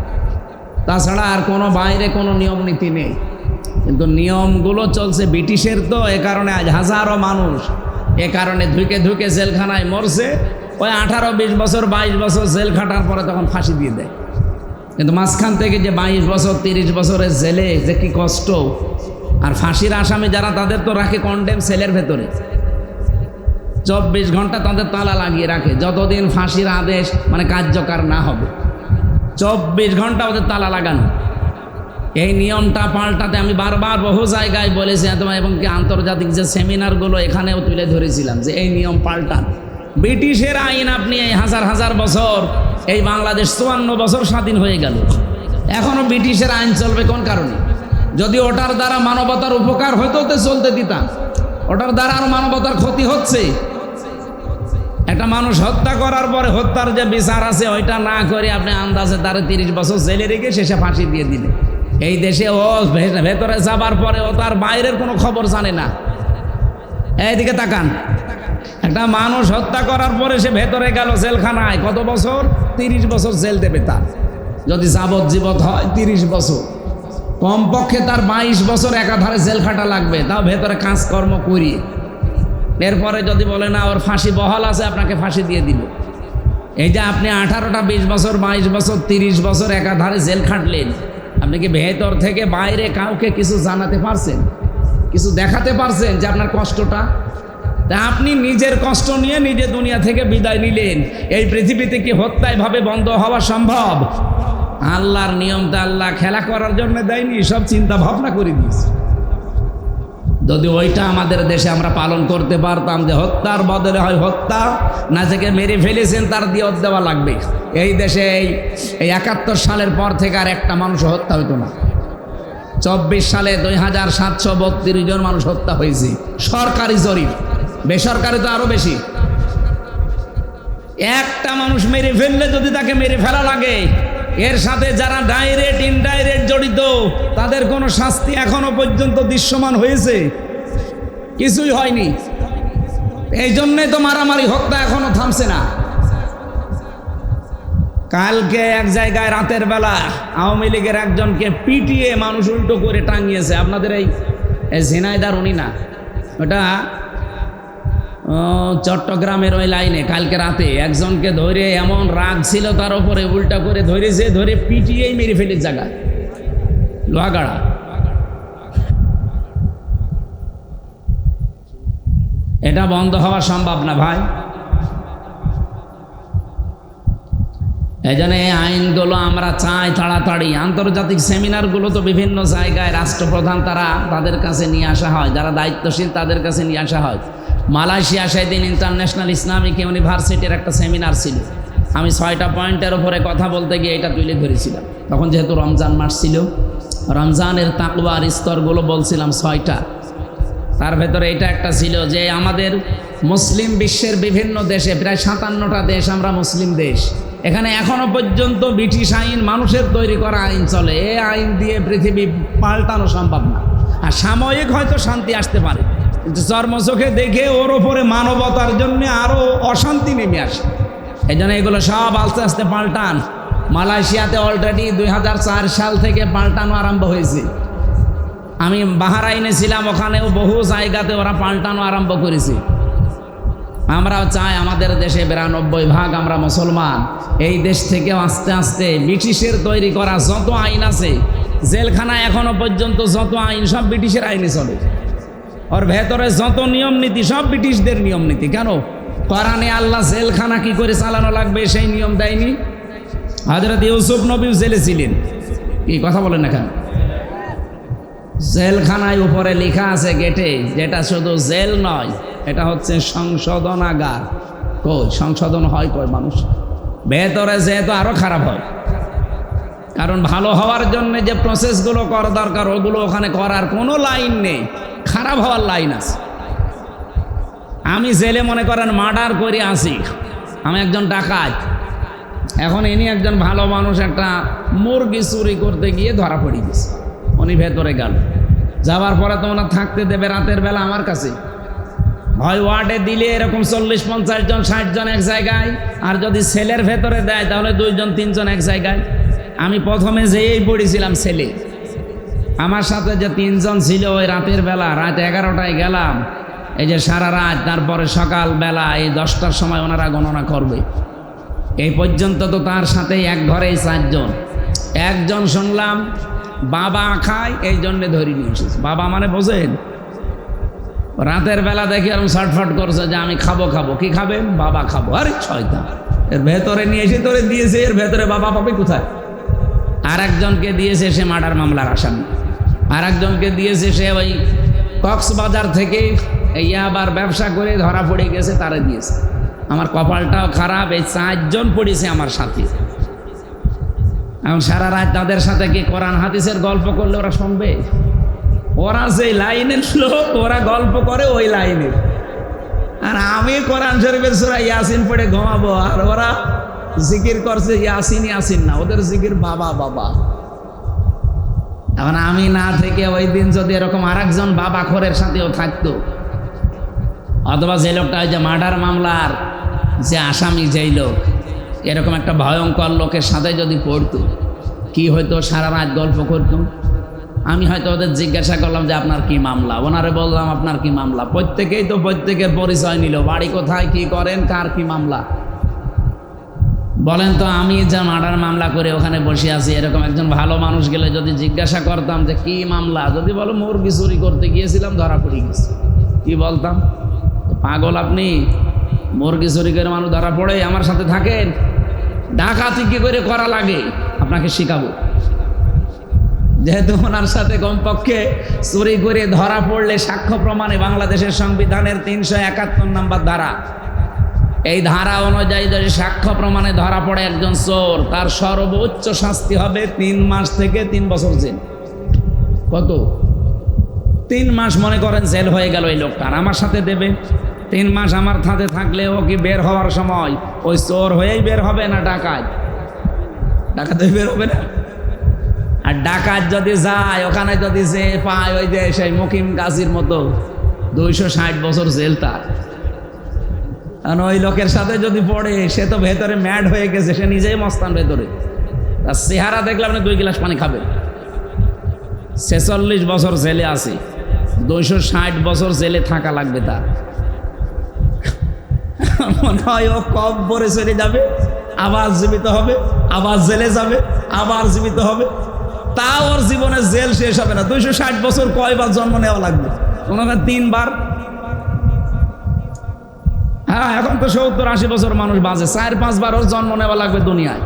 তাছাড়া আর কোনো বাইরে কোনো নিয়ম নীতি নেই। কিন্তু নিয়মগুলো চলছে ব্রিটিশের, তো এ কারণে আজ হাজারো মানুষ এ কারণে ধুকে ধুকে জেলখানায় মরছে। ওই 18-20 বছর 22 বছর জেল খাটার পরে তখন ফাঁসি দিয়ে দেয়। কিন্তু মাঝখান থেকে যে 22 বছর 30 বছরের জেলে যে কি কষ্ট, আর ফাঁসির আসামি যারা তাদের তো রাখে কন্ডেম সেলের ভেতরে, 24 ঘন্টা তাদের তালা লাগিয়ে রাখে, যতদিন ফাঁসির আদেশ মানে কার্যকর না হবে 24 ঘন্টা ওদের তালা লাগানো। এই নিয়মটা পাল্টাতে আমি বারবার বহু জায়গায় বলেছি, এবং কি আন্তর্জাতিক যে সেমিনারগুলো এখানেও তুলে ধরেছিলাম যে এই নিয়ম পাল্টান। ব্রিটিশের আইন আপনি এই হাজার হাজার বছর, এই বাংলাদেশ 54 বছর স্বাধীন হয়ে গেল, এখনো ব্রিটিশের আইন চলবে কোন কারণে? যদি ওটার দ্বারা মানবতার উপকার হতো তো চলতে দিতাম, ওটার দ্বারা আর মানবতার ক্ষতি হচ্ছে। একটা মানুষ হত্যা করার পরে হত্যার যে বিচার আছে ওইটা না করে আপনি আন্দাজে তার 30 বছর জেলে রেখে শেষে ফাঁসি দিয়ে দিলে। এই দেশে ও ভেতরে যাবার পরে ও তার বাইরের কোনো খবর জানে না। এইদিকে তাকান, একটা মানুষ হত্যা করার পরে সে ভেতরে গেল জেলখানায়, কত বছর? 30 বছর জেল দেবে তার, যদি যাবজ্জীবন হয় 30 বছর, কমপক্ষে তার 22 বছর একাধারে জেল খাটা লাগবে, তাও ভেতরে কাজকর্ম করিয়ে। এরপরে যদি বলে না ওর ফাঁসি বহাল আছে, আপনাকে ফাঁসি দিয়ে দিল। এই যে আপনি 18টা 20 বছর 22 বছর 30 বছর একাধারে জেল খাটলেন, আপনি কি ভেতর থেকে বাইরে কাউকে কিছু জানাতে পারছেন, কিছু দেখাতে পারছেন যে আপনার কষ্টটা? তা আপনি নিজের কষ্ট নিয়ে নিজে দুনিয়া থেকে বিদায় নিলেন। এই পৃথিবীতে কি হত্যা এভাবে বন্ধ হওয়া সম্ভব? আল্লাহর নিয়মটা আল্লাহ খেলা করার জন্য দেয়নি, সব চিন্তা ভাবনা করে দিয়েছে। যদি ওইটা আমাদের দেশে আমরা পালন করতে পারতাম যে হত্যার বদলে হয় হত্যা, না থেকে মেরে ফেলেছেন তার দিয়ত দেওয়া লাগবে, এই দেশে এই 71 সালের পর থেকে আর একটা মানুষ হত্যা হইতো না। 24 সালে 2732 জন মানুষ হত্যা হয়েছে, সরকারি জরিপ, বেসরকারি তো আরো বেশি। একটা মানুষ মেরে ফেললে যদি তাকে মেরে ফেলা লাগে, এর সাথে যারা ডাইরেক্ট ইনডাইরেক্ট জড়িত তাদের কোনো শাস্তি এখনো পর্যন্ত দৃশ্যমান হয়েছে? কিছুই হয়নি। এই জন্যে তো মারামারি হত্যা এখনো থামছে না। কালকে এক জায়গায় রাতের বেলা আওয়ামী লীগের একজনকে পিটিয়ে মানুষ উল্টো করে টাঙিয়েছে। আপনাদের এই ঝিনাইদার উনি না, ওটা চট্টগ্রামের ওই লাইনে কালকে রাতে একজনকে ধরে এমন রাগ ছিল তার উপরে, উল্টা করে ধরেছে, ধরে পিটিয়েই মেরে ফেলে জায়গায় লোহাগাড়া। এটা বন্ধ হওয়া সম্ভব না ভাই। এই জন্য এই আইনগুলো আমরা চাই তাড়াতাড়ি। আন্তর্জাতিক সেমিনারগুলো তো বিভিন্ন জায়গায় রাষ্ট্রপ্রধান তাদের কাছে নিয়ে আসা হয়, যারা দায়িত্বশীল তাদের কাছে নিয়ে আসা হয়। মালয়েশিয়া সেদিন ইন্টারন্যাশনাল ইসলামিক ইউনিভার্সিটির একটা সেমিনার ছিল। আমি 6টা পয়েন্টের ওপরে কথা বলতে গিয়ে এটা তুলে ধরেছিলাম। তখন যেহেতু রমজান মাস ছিল, রমজানের তাকওয়ার স্তরগুলো বলছিলাম 6টা। তার ভেতরে এটা একটা ছিল যে আমাদের মুসলিম বিশ্বের বিভিন্ন দেশে, প্রায় 57টা দেশ আমরা মুসলিম দেশ, এখানে এখনো পর্যন্ত ব্রিটিশ আইন, মানুষের তৈরি করা আইন চলে। এই আইন দিয়ে পৃথিবী পাল্টানো সম্ভব না। আর সাময়িক হয়তো শান্তি আসতে পারে, কিন্তু চর্মচোখে দেখে ওর ওপরে মানবতার জন্য আরও অশান্তি নেমে আসে। এই জন্য এগুলো সব আস্তে আস্তে পাল্টান। মালয়েশিয়াতে অলরেডি 2004 সাল থেকে পাল্টানো আরম্ভ হয়েছে। আমি বাহরাইনে ছিলাম, ওখানেও বহু জায়গাতে ওরা পাল্টানো আরম্ভ করেছে। আমরাও চাই আমাদের দেশে 92% আমরা মুসলমান, এই দেশ থেকেও আস্তে আস্তে ব্রিটিশের তৈরি করা যত আইন আছে, জেলখানা এখনো পর্যন্ত যত আইন সব ব্রিটিশের আইনে চলে। ওর ভেতরে যত নিয়ম নীতি সব ব্রিটিশদের নিয়ম নীতি। কেন? কোরআনে আল্লাহ জেলখানা কি করে চালানো লাগবে সেই নিয়ম দেয়নি? হযরত ইউসুফ নবীও জেলে ছিলেন। কি কথা বলেন না কেন? জেলখানায় উপরে লেখা আছে গেটে, যেটা শুধু জেল নয়, এটা হচ্ছে সংশোধনাগার। কই সংশোধন হয় কই মানুষ? ভেতরে যেহেতু আরো খারাপ হয়, কারণ ভালো হওয়ার জন্য যে প্রসেসগুলো করা দরকার ওগুলো ওখানে করার কোনো লাইন নেই, খারাপ হওয়ার লাইন আছে। আমি জেলে মনে করেন মার্ডার করে আসি, আমি একজন ডাকাত। এখন ইনি একজন ভালো মানুষ একটা মুরগি চুরি করতে গিয়ে ধরা পড়ে গেছে, উনি ভেতরে গেল। যাওয়ার পরে তো ওনার থাকতে দেবে রাতের বেলা আমার কাছে। হয় ওয়ার্ডে দিলে এরকম 40-50 জন 60 জন এক জায়গায়, আর যদি সেলের ভেতরে দেয় তাহলে 2-3 জন এক জায়গায়। আমি প্রথমে যেয়েই পড়েছিলাম সেলে। আমার সাথে যে 3 জন ছিল ওই রাতের বেলা, রাত 11টায় গেলাম, এই যে সারা রাত, তারপরে সকাল বেলা এই 10টার সময় ওনারা গণনা করবে। এই পর্যন্ত তো তার সাথে এক ঘরেই 4 জন। একজন শুনলাম বাবা খায়, এই জন্যে ধরে নিয়ে এসেছে। বাবা মানে বোঝেন? রাতের বেলা দেখি এরকম ছটফট করছে যে আমি খাবো খাবো। কি খাবেন? বাবা খাবো। আরে শয়তান, এর ভেতরে নিয়ে এসে তোরে দিয়েছে, এর ভেতরে বাবা পাবে কোথায়? আর একজনকে দিয়েছে সে মার্ডার মামলার আসামি, আর একজনকে দিয়েছে সে ওই কক্সবাজার থেকে ইয়াবার ব্যবসা করে ধরা পড়ে গেছে, তারে দিয়েছে। আমার কপালটাও খারাপ, এই 4 জন পড়েছে আমার সাথে। এখন সারা রাত তাদের সাথে কি কোরআন হাদিসের গল্প করলে ওরা শুনবে? ওরা যে লাইনের লোক, ওরা গল্প করে ওই লাইনের। আর আমি কোরআন শরীফের সূরা ইয়াসিন পড়ে ঘুমাবো, আর ওরা জিকির করছে ইয়াসিন ইয়াসিন না, ওদের জিকির বাবা বাবা। এখন আমি না থেকে ওই দিন যদি এরকম আরেকজন বাবা খোরের সাথেও থাকতো, অথবা যে লোকটা ওই যে মার্ডার মামলার যে আসামি, যেই লোক এরকম একটা ভয়ঙ্কর লোকের সাথে যদি পড়তো, কি হয়তো? সারা রাত গল্প করতো। আমি হয়তো ওদের জিজ্ঞাসা করলাম যে আপনার কি মামলা, ওনারে বললাম আপনার কি মামলা। প্রত্যেকেই তো প্রত্যেকের পরিচয় নিল, বাড়ি কোথায়, কি করেন, কার কি মামলা। বলেন তো, আমি যা মার্ডার মামলা করে ওখানে বসে আছি, এরকম একজন ভালো মানুষ গেলে যদি জিজ্ঞাসা করতাম যে কি মামলা, যদি বলো মুরগি চুরি করতে গিয়েছিলাম ধরা পড়ে গেছে, কি বলতাম? পাগল আপনি? মুরগি চুরি করে মানুষ ধরা পড়ে আমার সাথে থাকেন? ডাকাতি কি করে করা লাগে আপনাকে শিখাবো। যেহেতু ওনার সাথে কমপক্ষে চুরি করে ধরা পড়লে সাক্ষ্য প্রমাণে বাংলাদেশের সংবিধানের 371 নম্বর ধারা, এই ধারা অনুযায়ী যদি সাক্ষ্য প্রমাণে ধরা পড়ে একজন চোর, তার সর্বোচ্চ শাস্তি হবে 3 মাস থেকে 3 বছর জেল। কত? 3 মাস মনে করেন জেল হয়ে গেল এই লোকটার, আমার সাথে দেবে। 3 মাস আমার সাথে থাকলে ও কি বের হওয়ার সময় ওই চোর হয়েই বের হবে না ডাকাত? ডাকাত হয়ে বের হবে না? আর ডাকাত যদি যায় ওখানে যদি সে পায় ওই যে সেই মকিম গাজীর মতো 260 বছর জেল তার। কারণ ওই লোকের সাথে যদি পড়ে সে তো ভেতরে ম্যাড হয়ে গেছে, সে নিজেই মস্তান ভেতরে। তার চেহারা দেখলে আপনি 2 গ্লাস পানি খাবেন। 46 বছর জেলে আছে, 260 বছর জেলে থাকা লাগবে তার। মনে হয় ও কবরে চলে যাবে, আবার জীবিত হবে, আবার জেলে যাবে, আবার জীবিত হবে। তা ওর জীবনে জেল শেষ হবে না। 260 বছর কয়বার জন্ম নেওয়া লাগবে? ওনারা 3 বার। হ্যাঁ, এখন তো 70-80 বছর মানুষ বাজে, 4-5 বার ওর জন্ম নেওয়া লাগবে দুনিয়ায়।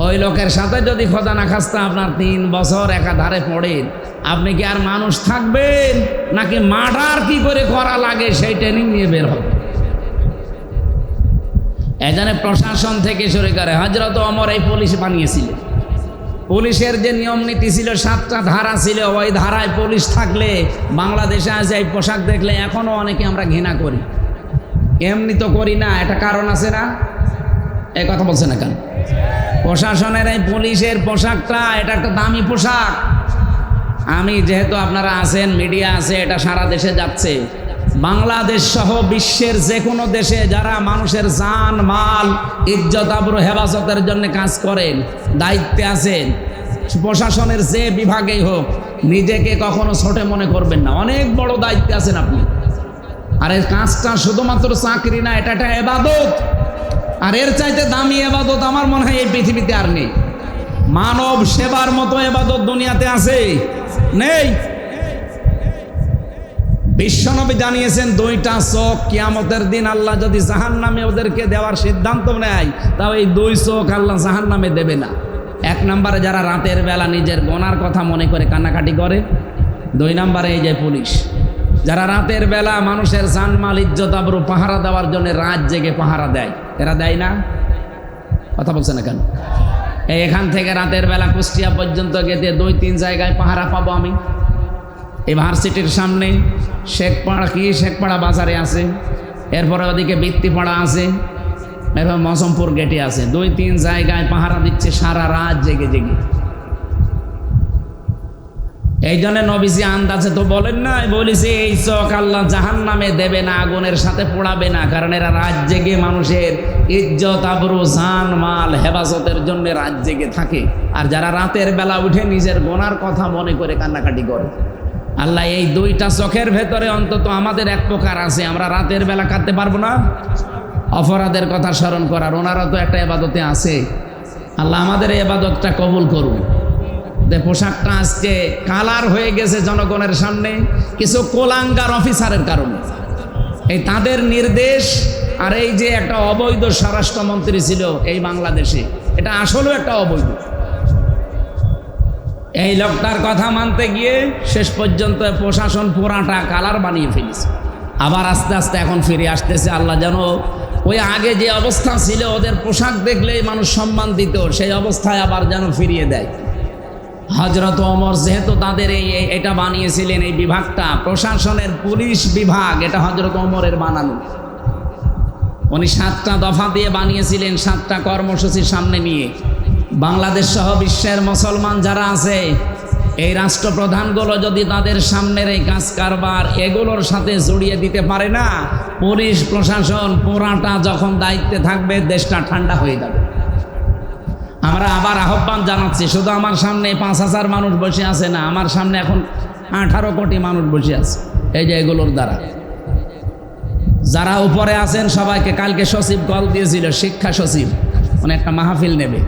ওই লোকের সাথে যদি খোদা না খাস্তা আপনার 3 বছর একাধারে পড়েন, আপনি কি আর মানুষ থাকবেন নাকি মার্ডার কি করে করা লাগে সেই ট্রেনিং নিয়ে বের হবে? এখানে প্রশাসন থেকে শুরু করে হযরত ওমর এই পুলিশ বানিয়েছিলেন। পুলিশের যে নিয়ম নীতি ছিল, 7টা ধারা ছিল, ওই ধারায় পুলিশ থাকলে বাংলাদেশে আসে এই পোশাক দেখলে এখনো অনেকে আমরা ঘৃণা করি। এমনি তো করি না, একটা কারণ আছে না? এই কথা বলছে না কেন? প্রশাসনের এই পুলিশের পোশাকটা এটা একটা দামি পোশাক। আমি যেহেতু আপনারা আছেন, মিডিয়া আছে, এটা সারা দেশে যাচ্ছে। বাংলাদেশ সহ বিশ্বের যে কোনো দেশে যারা মানুষের জান মাল ইজ্জত আবরু হেফাজতের জন্য কাজ করেন, দায়িত্বে আছেন, প্রশাসনের যে বিভাগেই হোক, নিজেকে কখনো ছোট মনে করবেন না। অনেক বড় দায়িত্বে আছেন আপনি। আর এই কাজটা শুধুমাত্র চাকরি না, এটা একটা ইবাদত। আর এর চাইতে দামি ইবাদত আমার মনে হয় এই পৃথিবীতে আর নেই। মানব সেবার মতো ইবাদত দুনিয়াতে আছে? নেই। বিশ্বনবী জানিয়েছেন 2টা চোখ কিয়ামতের দিন আল্লাহ যদি জাহান্নামে ওদেরকে দেওয়ার সিদ্ধান্ত নেয়, তাও এই 2 চোখ আল্লাহ জাহান্নামে দেবে না। 1 নম্বরে যারা রাতের বেলা নিজের গোনার কথা মনে করে কান্নাকাটি করে। 2 নম্বরে এই যে পুলিশ, যারা রাতের বেলা মানুষের জানমাল ইজ্জত আবরু পাহারা দেওয়ার জন্য রাত জেগে পাহারা দেয়। এরা দেয় না? কথা বলছে না কেন? এখান থেকে রাতের বেলা কুষ্টিয়া পর্যন্ত গেতে 2-3 জায়গায় পাহারা পাবো আমি। এই ভার্সিটির সামনে শেখপাড়া বাজারে আছে, এরপরে ওদিকে বৃত্তিপাড়া আছে, এরপর মৌসমপুর গেটে আছে। 2-3 জায়গায় পাহারা দিচ্ছে সারা রাত জেগে জেগে। এই জন্য নবীজি আন্দাজে তো বলেন না, বলেছে এই চোখ আল্লাহ জাহান্নামে দেবে না, আগুনের সাথে পোড়াবে না, কারণ এরা রাত জেগে মানুষের ইজ্জত আবরু জান মাল হেফাজতের জন্য রাত জেগে থাকে। আর যারা রাতের বেলা উঠে নিজের গোনার কথা মনে করে কান্নাকাটি করে, আল্লাহ এই 2টা চোখের ভেতরে অন্তত আমাদের এক প্রকার আছে, আমরা রাতের বেলা কাঁদতে পারবো না অপরাধের কথা স্মরণ করার। ওনারা তো একটা ইবাদতে আছে। আল্লাহ আমাদের এই ইবাদতটা কবুল করুন। পোশাকটা আজকে কালার হয়ে গেছে জনগণের সামনে কিছু কোলাঙ্গার অফিসারের কারণে। এই তাদের নির্দেশ। আর এই যে একটা অবৈধ স্বরাষ্ট্রমন্ত্রী ছিল এই বাংলাদেশে, এটা আসলেও একটা অবৈধ। এই লোকটার কথা মানতে গিয়ে শেষ পর্যন্ত প্রশাসন পুরাটা কালার বানিয়ে ফেলেছে। আবার আস্তে আস্তে এখন ফিরে আসতেছে। আল্লাহ যেন ওই আগে যে অবস্থা ছিল, ওদের পোশাক দেখলেই মানুষ সম্মান দিত, সেই অবস্থায় আবার যেন ফিরিয়ে দেয়। হযরত ওমর যেহেতু তাদের এটা বানিয়েছিলেন, এই বিভাগটা প্রশাসনের পুলিশ বিভাগ, এটা হযরত ওমরের বানানো। উনি 7টা দফা দিয়ে বানিয়েছিলেন, 7টা কর্মসূচির সামনে নিয়ে। বাংলাদেশ সহ বিশ্বের মুসলমান যারা আছে, এই রাষ্ট্রপ্রধানগুলো যদি তাদের সামনের এই কাজ কারবার এগুলোর সাথে জড়িয়ে দিতে পারে না, পুলিশ প্রশাসন পুরাটা যখন দায়িত্বে থাকবে, দেশটা ঠান্ডা হয়ে যাবে। আমরা আবার আহ্বান জানাচ্ছি, শুধু আমার সামনে 5,000 মানুষ বসে আছে না, আমার সামনে এখন 18 কোটি মানুষ বসে আছে। এই যে এগুলোর দ্বারা যারা উপরে আছেন সবাইকে কালকে সচিব কল দিয়েছিল, শিক্ষা সচিব, মানে একটা মাহফিল নেবে।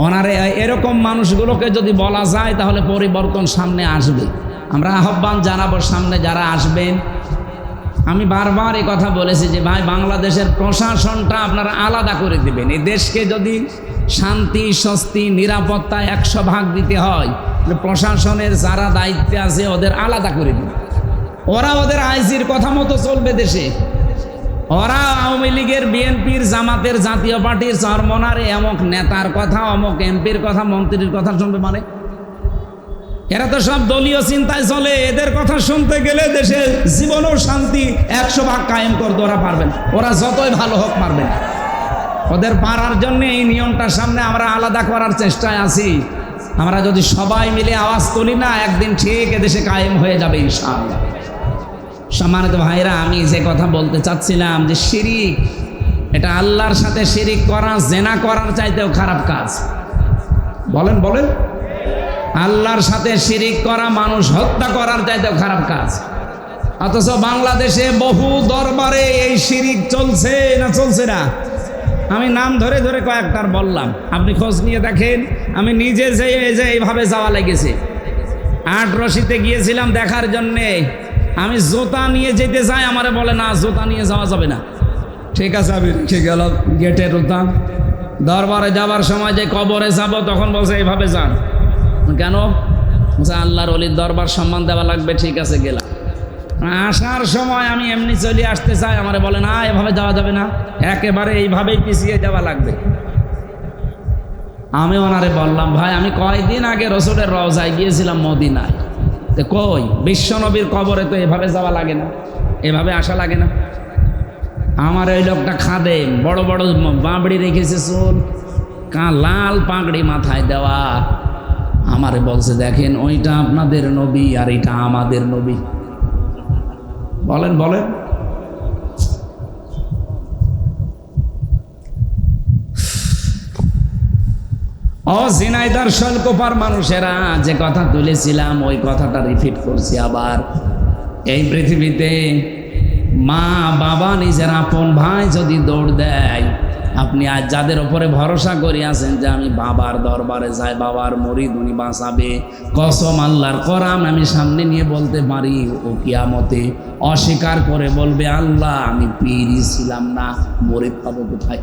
ওনারে এরকম মানুষগুলোকে যদি বলা যায় তাহলে পরিবর্তন সামনে আসবে। আমরা আহ্বান জানাবো সামনে যারা আসবেন। আমি বারবার এই কথা বলেছি যে ভাই, বাংলাদেশের প্রশাসনটা আপনারা আলাদা করে দেবেন। এই দেশকে যদি শান্তি স্বস্তি নিরাপত্তা 100 ভাগ দিতে হয়, প্রশাসনের যারা দায়িত্বে আছে ওদের আলাদা করে দিন। ওরা ওদের আইজির কথা মতো চলবে দেশে। ওরা আওয়ামী লীগের, বিএনপির, জামাতের, জাতীয় পার্টির চরমনার এমক নেতার কথা, অমক এমপির কথা, মন্ত্রীর কথা শুনবে? মানে এরা তো সব দলীয় চিন্তায় চলে। এদের কথা শুনতে গেলে দেশে জীবনও শান্তি 100 ভাগ কায়েম করতে ওরা পারবেন। ওরা যতই ভালো হোক পারবেন। ওদের পারার জন্য এই নিয়মটার সামনে আমরা আলাদা করার চেষ্টায় আছি। আমরা যদি সবাই মিলে আওয়াজ তুলি না, একদিন ঠিক এদেশে কায়েম হয়ে যাবে ইনশাআল্লাহ। সম্মানিত ভাইরা, আমি যে কথা বলতে চাচ্ছিলাম যে শিরিক, এটা আল্লাহর সাথে শিরিক করা জেনা করার চাইতেও খারাপ কাজ। বলেন বলেন, আল্লাহর সাথে শিরিক করা মানুষ হত্যা করার চাইতেও খারাপ কাজ। অথচ বাংলাদেশে বহু দরবারে এই শিরিক চলছে না চলছে না? আমি নাম ধরে ধরে কয়েকটার বললাম, আপনি খোঁজ নিয়ে দেখেন। আমি নিজে যে এইভাবে যাওয়া লেগেছে। 8 রশিতে গিয়েছিলাম দেখার জন্যে। আমি জুতা নিয়ে যেতে চাই, আমারে বলে না, জুতা নিয়ে যাওয়া যাবে না। ঠিক আছে, আমি রেখে গেলাম গেটের উতাম। দরবারে যাবার সময় যে কবরে যাব, তখন বলছে এইভাবে যান। কেন? আল্লাহর ওলির দরবার সম্মান দেওয়া লাগবে। ঠিক আছে, গেলাম। আসার সময় আমি এমনি চলে আসতে চাই, আমারে বলে না, এভাবে যাওয়া যাবে না, একেবারে এইভাবেই পিছিয়ে যাওয়া লাগবে। আমি ওনারে বললাম, ভাই আমি কয়েকদিন আগে রসুলের রওজায় গিয়েছিলাম মদিনায়, তো কই বিশ্বনবীর কবরে তো এভাবে যাওয়া লাগে না, এভাবে আসা লাগে না। আমার ওই লোকটা খাদেম, বড় বড় বাঁবড়ি রেখেছে, চুল লাল পাগড়ি মাথায় দেওয়া। আমারে বলছে, দেখেন ওইটা আপনাদের নবী আর এটা আমাদের নবী। বলেন বলেন, ও ঝিনাইদহ শৈলকুপার মানুষেরা যে কথা তুলেছিলাম, ওই কথাটা রিপিট করছি আবার। এই পৃথিবীতে মা বাবা নিজের আপন ভাই যদি দৌড় দেয়, আপনি আজ যাদের ওপরে ভরসা করে আছেন যে আমি বাবার দরবারে যাই, বাবার মরিদ, উনি বাঁচাবে, কসম আল্লাহর কোরআন আমি সামনে নিয়ে বলতে পারি, ও কিয়ামতে অস্বীকার করে বলবে, আল্লাহ আমি পীরই ছিলাম না, মরিদ পাবো কোথায়?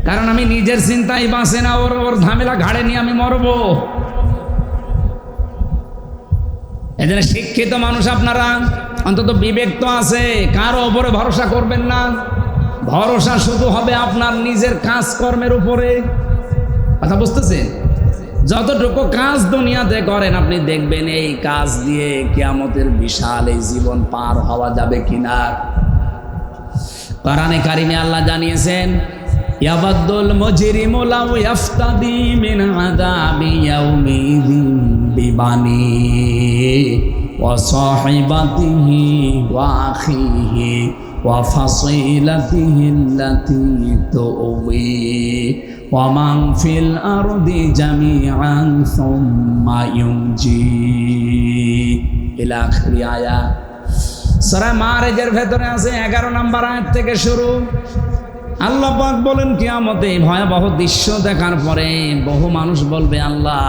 কারণ আমি নিজের চিন্তাই বাঁচে না, ওর ঝামেলা ঘাড়ে নিয়ে আমি মরবো। এজন্য শিক্ষিত মানুষ আপনারা, অন্তত বিবেক তো আছে, কারো ওপরে ভরসা করবেন না। ভরসা শুধু হবে আপনার নিজের কাজকর্মের উপরে। কথা বুঝতেছেন? যতটুকু কাজ দুনিয়াতে করেন, আপনি দেখবেন এই কাজ দিয়ে কিয়ামতের বিশাল এই জীবন পার হওয়া যাবে কিনা। কোরআনে কারিমে আল্লাহ জানিয়েছেন, ইয়াবাদুল মুজরিমু লাউ ইফতাদি মিন আযাবি ইয়াউমিযিন বিবানি ওয়া সাহিবাতিহি ওয়া আখিহি ওয়া ফাসিলাতিহি আল্লাতী তুওয়ি ওয়া মান ফিল আরদি জামিআন সুম্মা ইউনজি ইলা আখিরি আয়াত। সূরা মাআরিজের ভেতরে আছে 11 নম্বর আয়াত থেকে শুরু। আল্লাহ পাক বলেন, কিয়ামতে ভয়াবহ দৃশ্য দেখার পরে বহু মানুষ বলবে, আল্লাহ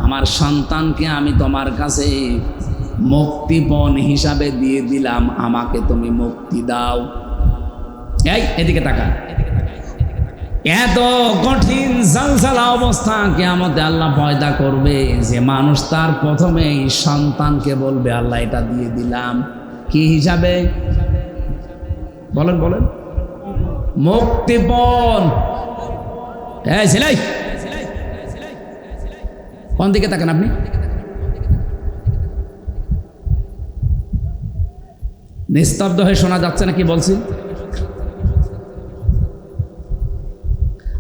আমার সন্তানকে আমি তোমার কাছে মুক্তিপণ হিসাবে দিয়ে দিলাম, আমাকে তুমি মুক্তি দাও। এই এদিকে তাকা। এত কঠিন জালজালা অবস্থা কিয়ামতে আল্লাহ পয়দা করবে যে মানুষ তার প্রথমেই সন্তানকে বলবে, আল্লাহ এটা দিয়ে দিলাম। কি হিসাবে? বলেন বলেন, মুক্তিপণ। এই ছেলে, কোন দিকে তাকান আপনি? নিস্তব্ধ হয়ে শোনা যাচ্ছে না কি বলছি?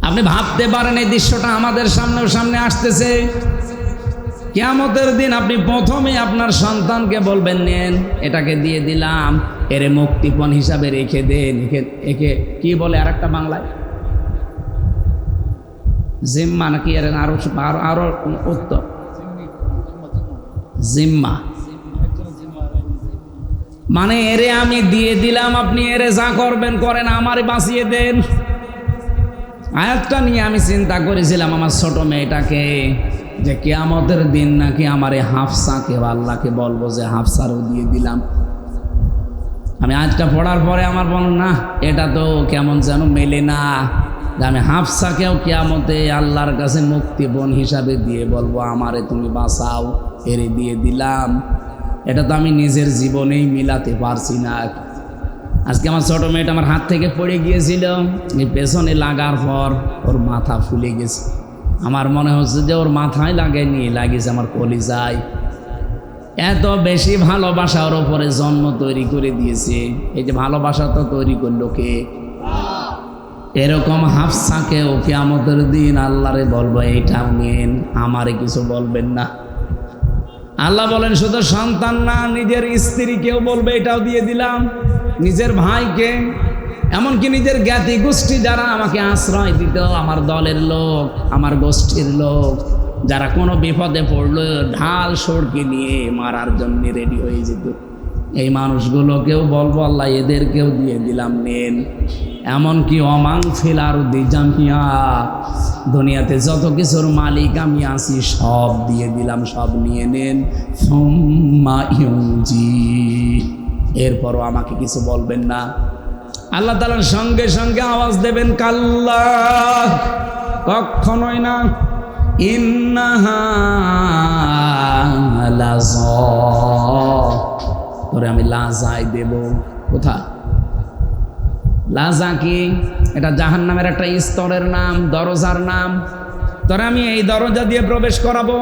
আপনি ভাবতে পারেন এই দৃশ্যটা আমাদের সামনে আসতেছে। কিয়ামতের দিন আপনি প্রথমে আপনার সন্তানকে বলবেন, নেন এটাকে দিয়ে দিলাম, এর মুক্তিপণ হিসাবে রেখে দেন। একে কি বলে আর একটা বাংলায়? জিম্মা নাকি এর আরো উত্তর? জিম্মা। মানে এরে আমি দিয়ে দিলাম, আপনি এরে যা করবেন করেন, আমারে বাঁচিয়ে দেন। আয়াতটা নিয়ে আমি চিন্তা করেছিলাম আমার ছোট মেয়েটাকে, যে কিয়ামতের দিন নাকি আমারে হাফসাকে আল্লাহকে বলবো যে হাফসারও দিয়ে দিলাম। আমি আজটা পড়ার পরে আমার বল না, এটা তো কেমন যেন মেলে না, যে আমি হাফসাকেও কিয়ামতে আল্লাহর কাছে মুক্তিপণ হিসাবে দিয়ে বলবো, আমারে তুমি বাঁচাও, এরে দিয়ে দিলাম। এটা তো আমি নিজের জীবনেই মিলাতে পারছি না। আজকে আমার ছোট মেয়েটা আমার হাত থেকে পড়ে গিয়েছিল, এই পেছনে লাগার পর ওর মাথা ফুলে গেছে। আমার মনে হচ্ছে যে ওর মাথায় লাগেনি, লাগিয়েছে আমার কলিজায়। এত বেশি ভালোবাসা ওর ওপরে জন্ম তৈরি করে দিয়েছে। এই যে ভালোবাসা তো তৈরি করলো কে? এরকম হাফসাকেও কিয়ামতের দিন আল্লাহরে বলবো এইটাও নিন, আমারে কিছু বলবেন না। আল্লাহ বলেন শুধু সন্তান না, নিজের স্ত্রীকেও বলবে এটাও দিয়ে দিলাম, নিজের ভাইকে, এমনকি নিজের জ্ঞাতি গোষ্ঠী যারা আমাকে আশ্রয় দিত, আমার দলের লোক, আমার গোষ্ঠীর লোক, যারা কোনো বিপদে পড়লো ঢাল সড়কি নিয়ে মারার জন্য রেডি হয়ে যেত, এই মানুষগুলোকেও বলবো আল্লাহ এদেরকেও দিয়ে দিলাম নেন। এমনকি অমাং ফিলার দিজামিয়া, দুনিয়াতে যত কিছুর মালিক আমি আছি সব দিয়ে দিলাম, সব নিয়ে নেন। সুম্মা ইউনজি, এরপরও আমাকে কিছু বলবেন না। আল্লাহ তাআলার সঙ্গে সঙ্গে আওয়াজ দেবেন কাল্লা, কখনোই না। ইন্নাহা লাযা, তোরে আমি লাজাই দেব। কোথায় লাজা? কি এটা? জাহান্নামের একটা স্তরের নাম, দরজার নাম। তোরে আমি এই দরজা দিয়ে প্রবেশ করাবো।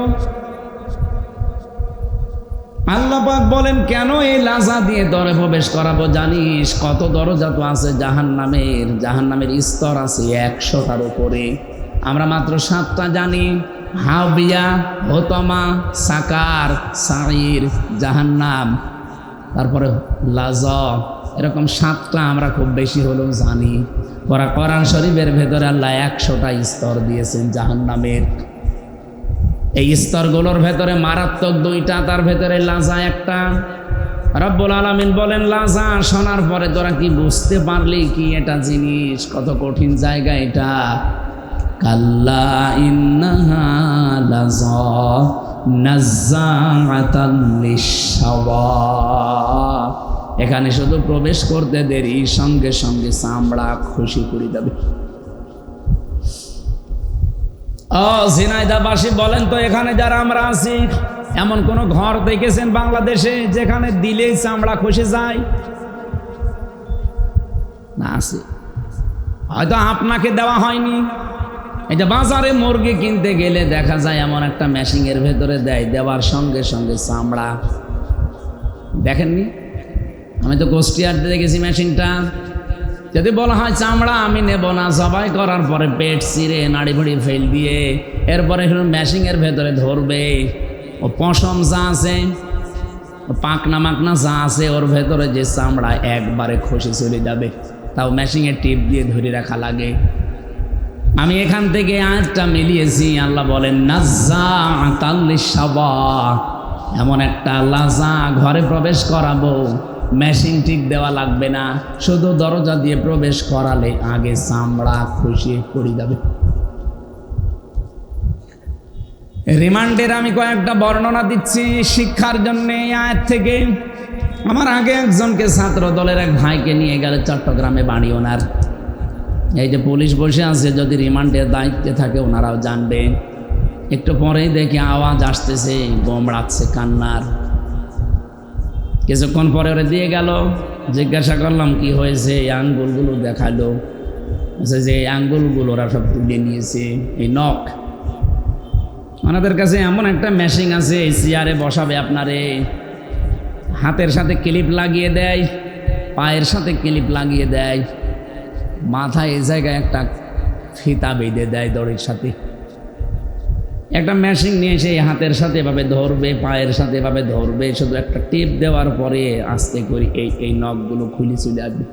আল্লাহ পাক বলেন কেন এই লাজা দিয়ে দরে প্রবেশ করাবো? জানিস কত দরজা তো আছে জাহান্নামের? জাহান্নামের স্তর আছে 100টার উপরে। আমরা মাত্র 7টা জানি, হাবিয়া, হোতমা, সাকার, সাইর, জাহান্নাম, তারপরে লাজা, এরকম 7টা আমরা খুব বেশি হলেও জানি। কোরআন শরীফের ভেতরে আল্লাহ 100টা স্তর দিয়েছেন জাহান্নামের। এই স্তরগুলোর ভেতরে মারাত্মক 2টা, তার ভেতরে লাজা একটা। রব্বুল আলামিন বলেন লাজা শোনার পরে তোরা কি বুঝতে পারলি কি এটা জিনিস? কত কঠিন জায়গা এটা। কাল্লা ইন্নাহা লাযা নাযাআতান লিশ-শাওয়া, এখানে শুধু প্রবেশ করতে দেরি, সঙ্গে সঙ্গে চামড়া খুশি করে দেবে। ও ঝিনাইদহবাসী বলেন তো, এখানে যারা আমরা আছি এমন কোন ঘর দেখেছেন বাংলাদেশে যেখানে দিলেই চামড়া খসে যায়? না, আছে, হয়তো আপনাকে দেওয়া হয়নি। এই যে বাজারে মুরগি কিনতে গেলে দেখা যায় এমন একটা মেশিনের ভেতরে দেয়, দেওয়ার সঙ্গে সঙ্গে চামড়া। দেখেননি? আমি তো কুষ্টিয়াতে দেখেছি মেশিনটা। যদি বলা হয় চামড়া আমি নেব না, জবাই করার পরে পেট চিরে নাড়ি ভুড়ি ফেল দিয়ে এরপরে মেশিনের ভেতরে ধরবে। ও পশম যা আছে, ও পাকনা মাকনা যা আছে, ওর ভেতরে যে চামড়া একবারে খসে চলে যাবে, তাও মেশিনের টিপ দিয়ে ধরে রাখা লাগে। আমি এখান থেকে আয়াতটা মিলিয়েছি। আল্লাহ বলেন নাযাআতান লিশ-শাওয়া, এমন একটা লাজা ঘরে প্রবেশ করাবো, মেশিন ঠিক দেওয়া লাগবে না, শুধু দরজা দিয়ে প্রবেশ করালে আগে চামড়া খুশি পড়ে যাবে। রিমান্ডের আমি কয়েকটা বর্ণনা দিচ্ছি শিক্ষার জন্য আয়াত থেকে। আমার আগে একজনকে ছাত্র দলের এক ভাইকে নিয়ে গেল চট্টগ্রামে বাড়ি ওনার। এই যে পুলিশ বসে আছে, যদি রিমান্ডের দায়িত্বে থাকে ওনারাও জানবে। একটু পরেই দেখি আওয়াজ আসতেছে, গোমড়াচ্ছে কান্নার। কিছুক্ষণ পরে ওরা দিয়ে গেল। জিজ্ঞাসা করলাম কি হয়েছে? এই আঙ্গুলগুলো দেখালো, যে এই আঙ্গুলগুলো ওরা সব তুলে নিয়েছে। এই নখ, ওনাদের কাছে এমন একটা মেশিন আছে, এই চেয়ারে বসাবে আপনারে, হাতের সাথে ক্লিপ লাগিয়ে দেয়, পায়ের সাথে ক্লিপ লাগিয়ে দেয়, মাথায় এই জায়গায় একটা ফিতা বেঁধে দেয় দড়ির সাথে। একটা মেশিন নিয়ে এসে হাতের সাথে এভাবে ধরবে, পায়ের সাথে এভাবে ধরবে, শুধু একটা টিপ দেওয়ার পরে আস্তে করে এই নখগুলো খুলে চলে আসবে।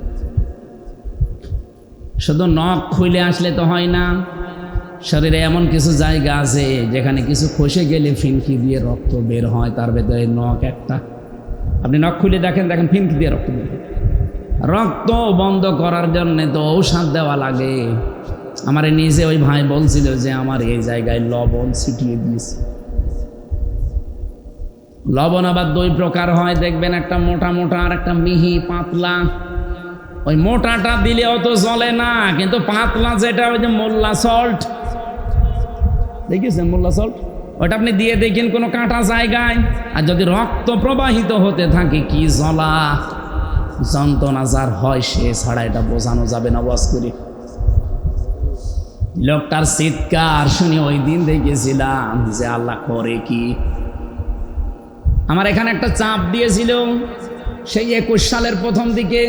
শুধু নখ খুলে আসলে তো হয় না, শরীরে এমন কিছু জায়গা আছে যেখানে কিছু খসে গেলে ফিনকি দিয়ে রক্ত বের হয়, তার ভেতরে নখ একটা। আপনি নখ খুলে দেখেন, ফিনকি দিয়ে রক্ত বের হয়। রক্ত বন্ধ করার জন্যে তো ঔষধ দেওয়া লাগে। আমার নিজে ওই ভাই বলছিল যে আমার এই জায়গায় লবণ ছিটিয়ে দিয়েছে। লবণ আবার 2 প্রকার হয় দেখবেন, একটা মোটা মোটা আর একটা মিহি পাতলা। ওই মোটাটা দিলে অত জ্বলে না, কিন্তু পাতলা যেটা ওই যে মোল্লা সল্ট, দেখেছেন মোল্লা সল্ট, ওটা আপনি দিয়ে দেখেন কোনো কাঁটা জায়গায়, আর যদি রক্ত প্রবাহিত হতে থাকে কি জ্বলা যন্ত্রণা যার হয় সে ছাড়া এটা বোঝানো যাবে না। ওয়াজ করি লোকটার চিৎকার শুনে ওই দিন দেখেছিলাম যে আল্লাহ করে কি। আমার এখানে একটা চাপ দিয়েছিল সেই 21 সালের প্রথম দিকে।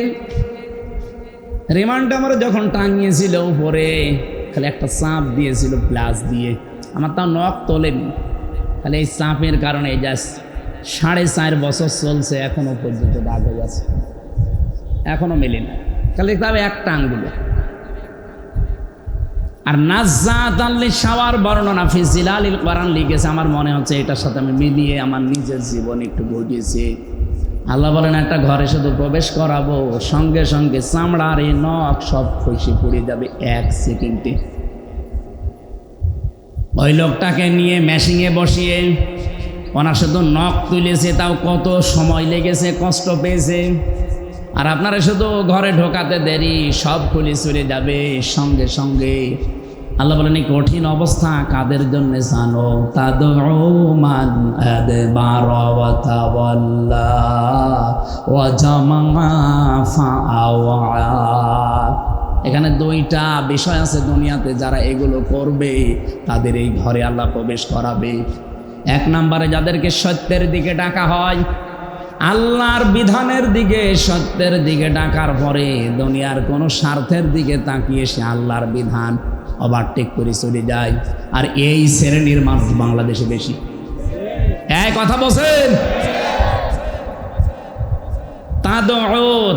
রিমান্ডে আমার যখন টাঙিয়েছিল উপরে, খালি একটা চাপ দিয়েছিল প্লাস দিয়ে, আমার তাও নখ তোলেনি, খালি এই চাপের কারণে জাস্ট 4.5 বছর চলছে, এখনো পর্যন্ত দাগ হয়ে আছে, এখনো মেলে না, খালি দেখতে হবে একটা আঙ্গুল। আর নাজ্জাত লিশ-শাওয়ার বর্ণনা ফি জিলালিল কোরআন লিখেছে, আমার মনে হচ্ছে এটার সাথে আমি মিলিয়ে আমার নিজের জীবন একটু ঘটিয়েছি। আল্লাহ বলেন একটা ঘরে শুধু প্রবেশ করাবো, সঙ্গে সঙ্গে চামড়ার এই নখ সব খসে পড়ে যাবে 1 সেকেন্ডে। ওই লোকটাকে নিয়ে মেশিনে বসিয়ে ওনার শুধু নখ তুলেছে, তাও কত সময় লেগেছে, কষ্ট পেয়েছে। আর আপনারা শুধু ঘরে ঢোকাতে দেরি, সব খুলে চলে যাবে সঙ্গে সঙ্গে। আল্লাহ বলেন এই কঠিন অবস্থা কাদের জন্য জানো? তাদউ মান আদবারা ওয়া তাওয়াল্লা ওয়া জামা ফাআওয়া। এখানে 2টা বিষয় আছে দুনিয়াতে, যারা এগুলো করবে তাদের এই ঘরে আল্লাহ প্রবেশ করাবে। 1 নম্বরে যাদেরকে সত্যের দিকে ডাকা হয়, আল্লাহর বিধানের দিকে, সত্যের দিকে ডাকার পরে দুনিয়ার কোনো স্বার্থের দিকে তাকিয়ে সে আল্লাহর বিধান ওভারটেক করে চলে যায়। আর এই শ্রেণীর মানুষ বাংলাদেশে বেশি। এই কথা বলছেন,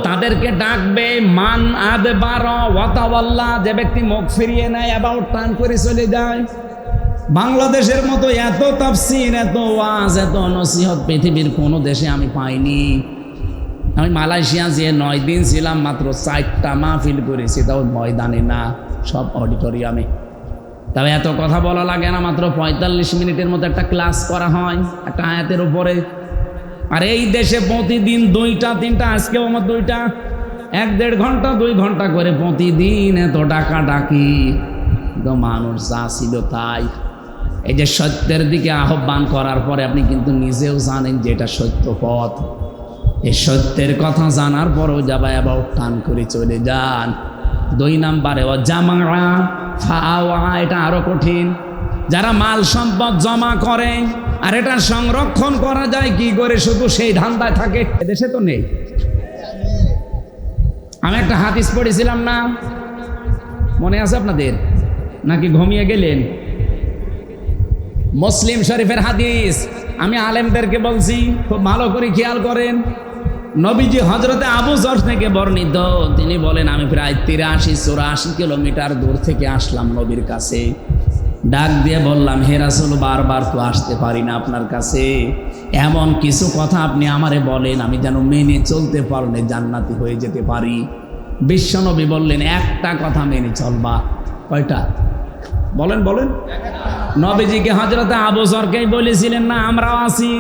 তাদেরকে ডাকবে মান আদবারা ওয়া তাওয়াল্লা, যে ব্যক্তি মুখ ফিরিয়ে নেয়, অ্যাবাউট টার্ন করে চলে যায়। বাংলাদেশের মতো এত তাফসীর, এত ওয়াজ, এত নসিহত পৃথিবীর কোনো দেশে আমি পাইনি। আমি মালয়েশিয়া যে 9 দিন ছিলাম, মাত্র 4টা মাহফিল করেছি, তাও ময়দানে না, সব অডিটোরিয়ামে। তবে এত কথা বলা লাগে না, মাত্র 45 মিনিটের মতো একটা ক্লাস করা হয় একটা আয়াতের উপরে। আর এই দেশে প্রতিদিন 2টা 3টা, আজকেও আমার 2টা, 1-1.5 ঘন্টা 2 ঘন্টা করে প্রতিদিন এত ডাকা ডাকি। তো মানুষ যা ছিল তাই। এই যে সত্যের দিকে আহ্বান করার পরে আপনি কিন্তু নিজেও জানেন যে এটা সত্য পথ। এই সত্যের কথা জানার পরেও যাবা অ্যাবাউট টান করে চলে যান। 2 নম্বরে ও জামা ফাআওয়া, এটা আরো কঠিন। যারা মাল সম্পদ জমা করে আর এটা সংরক্ষণ করা যায় কি করে, শুধু সেই ধান্দায় থাকে। এদেশে তো নেই। আমি একটা হাদিস পড়েছিলাম না, মনে আছে আপনাদের নাকি ঘুমিয়ে গেলেন? মুসলিম শরীফের হাদিস, আমি আলেমদেরকে বলছি, খুব ভালো করে খেয়াল করেন। নবীজি হযরতে আবু যর থেকে বর্ণিত, তিনি বলেন আমি প্রায় 83-84 কিলোমিটার দূর থেকে আসলাম নবীর কাছে। ডাক দিয়ে বললাম, হে রাসূল, বারবার তো আসতে পারি না আপনার কাছে, এমন কিছু কথা আপনি আমারে বলেন আমি যেন মেনে চলতে পারলে জান্নাতি হয়ে যেতে পারি। বিশ্বনবী বললেন, একটা কথা মেনে চলবা। কয়টা? বলেন বলেন। নবীজিকে হযরতে আবু যরকেই বলেছিলেন না আমরাও আছি।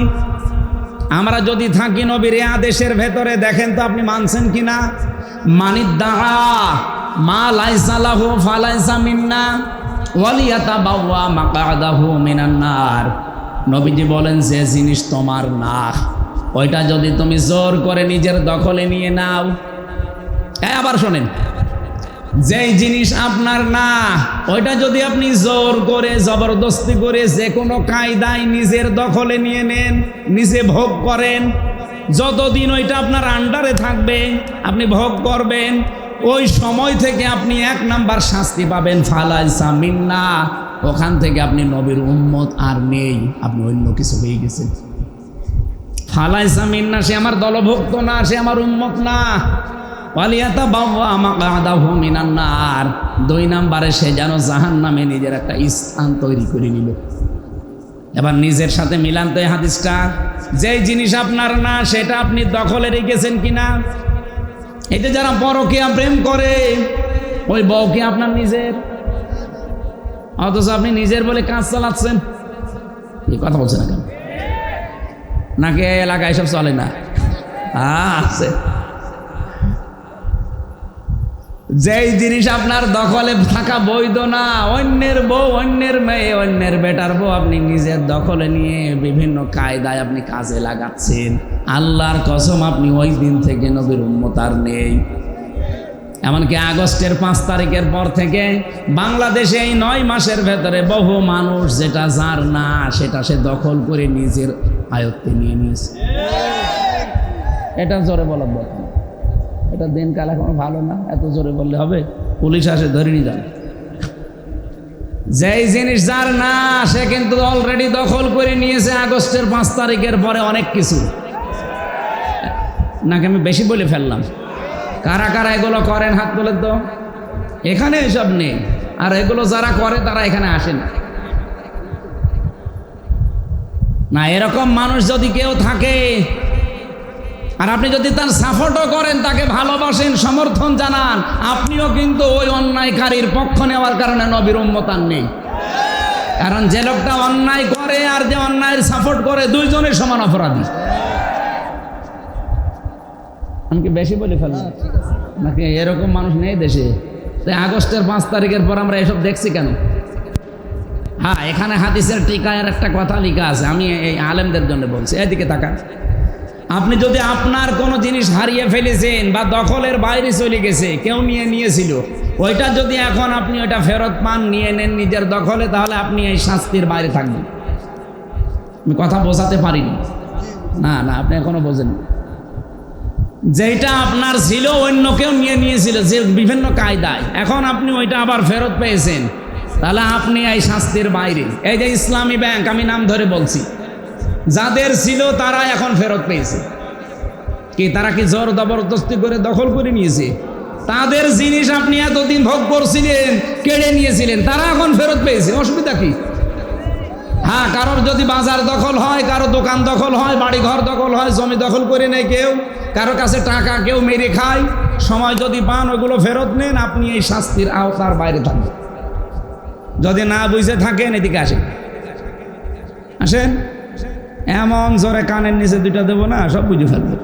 আমরা যদি থাকি নবীর আদেশের ভেতরে, দেখেন তো আপনি মানছেন কিনা। মানিদ্দাআ মা লাইসা লাহু ফালাইসা মিন্না ওয়ালিয়াতাবাওয়া মাকআদাহু মিনান নার। নবীজি বলেন, যে জিনিস তোমার না, ওইটা যদি তুমি জোর করে নিজের দখলে নিয়ে নাও। আবার শোনেন, যেই জিনিস আপনার না, ওইটা যদি আপনি জোর করে, জবরদস্তি করে, যে কোনো কায়দায় নিজের দখলে নিয়ে নেন, নিজে ভোগ করেন, যতদিন ওইটা আপনার আন্ডারে থাকবে আপনি ভোগ করবেন, ওই সময় থেকে আপনি 1 নাম্বার শাস্তি পাবেন, ফালাইসা মিন্না। ওখান থেকে আপনি নবীর উম্মত আর নেই, আপনি অন্য কিছু হয়ে গেছেন। ফালাইসা মিন্না, সে আমার দলভুক্ত না, সে আমার উম্মত না। ওয়ালিয়াতাবাওয়া মাকআদাহু মিনান নার, 2 নম্বরে সে যেন জাহান্নামে নিজের একটা স্থান তৈরি করে নিল। এবার নিজের সাথে মিলান তো এই হাদিসটা। যেই জিনিস আপনার না, সেটা আপনি দখলে রেখেছেন কিনা। এটা যারা পরকীয়া প্রেম করে, ওই বউ কি আপনার নিজের? অথচ আপনি নিজের বলে কাজ চালাচ্ছেন। এই কথা বলছেন না কেন? নাকি এলাকায় সব চলে না? আছে। যেই জিনিস আপনার দখলে থাকা বৈধ না, অন্যের বউ, অন্যের মেয়ে, অন্যের বেটার বউ আপনি নিজের দখলে নিয়ে বিভিন্ন কায়দায় আপনি কাজে লাগাচ্ছেন। আল্লাহর কসম, আপনি ওই দিন থেকে নবীর উম্মত আর নেই। এমনকি আগস্টের 5 তারিখের পর থেকে বাংলাদেশে এই 9 মাসের ভেতরে বহু মানুষ যেটা যার না, সেটা সে দখল করে নিজের আয়ত্তে নিয়ে নিয়েছে। এটা জোরে বলার দরকার, এটা দেশটা দিনকাল এখনো ভালো না, এত জোরে বললে হবে? পুলিশ আসে ধরে নিয়ে যাবে। যেই জিনিস যার না সে কিন্তু অলরেডি দখল করে নিয়েছে আগস্টের 5 তারিখের পরে অনেক কিছু। নাকি আমি বেশি বলে ফেললাম? কারা কারা এগুলো করেন হাত তোলেন তো। এখানে এসব নেই, আর এগুলো যারা করে তারা এখানে আসে না। না, এরকম মানুষ যদি কেউ থাকে আর আপনি যদি তার সাপোর্টও করেন, তাকে ভালোবাসেন, সমর্থন জানান, আপনিও কিন্তু ওই অন্যায়কারীর পক্ষ নেওয়ার কারণে নবীর উম্মত আর নেই। কারণ যে লোকটা অন্যায় করে আর যে অন্যায়ের সাপোর্ট করে, দুইজনের সমান অপরাধী। আমি কি বেশি বলে ফেললাম? নাকি এরকম মানুষ নেই দেশে? তাই আগস্টের 5 তারিখের পর আমরা এসব দেখছি কেন? হ্যাঁ, এখানে হাদিসের টিকায়ের একটা কথা লেখা আছে, আমি এই আলেমদের জন্য বলছি। এদিকে তাকান। আপনি যদি আপনার কোনো জিনিস হারিয়ে ফেলেছেন বা দখলের বাইরে চলে গেছে, কেউ নিয়েছিল, ওইটা যদি এখন আপনি ওইটা ফেরত পান, নিয়ে নেন নিজের দখলে, তাহলে আপনি এই শাস্তির বাইরে থাকবেন। আমি কথা বোঝাতে পারিনি? না, আপনি এখনো বোঝেন। যেটা আপনার ছিল অন্য কেউ নিয়েছিল যে বিভিন্ন কায়দায়, এখন আপনি ওইটা আবার ফেরত পেয়েছেন, তাহলে আপনি এই শাস্তির বাইরে। এই যে ইসলামী ব্যাংক, আমি নাম ধরে বলছি, যাদের ছিল তারা এখন ফেরত পেয়েছে। কি তারা কি জোর জবরদস্তি করে দখল করে নিয়েছে? তাদের জিনিস আপনি এতদিন ভোগ করছিলেন, কেড়ে নিয়েছিলেন, তারা এখন ফেরত পেয়েছে। অসুবিধা কি? হ্যাঁ, কারোর যদি বাজার দখল হয়, কারো দোকান দখল হয়, বাড়ি ঘর দখল হয়, জমি দখল করে নেয় কেউ, কারো কাছে টাকা কেউ মেরে খায়, সময় যদি পান ওগুলো ফেরত নেন, আপনি এই শাস্তির আওতার বাইরে থাকবেন। যদি না বুঝে থাকেন, এদিকে আসেন। এমন জোরে কানের নিচে দুইটা দেবো না, সব বুঝে ফেলবে।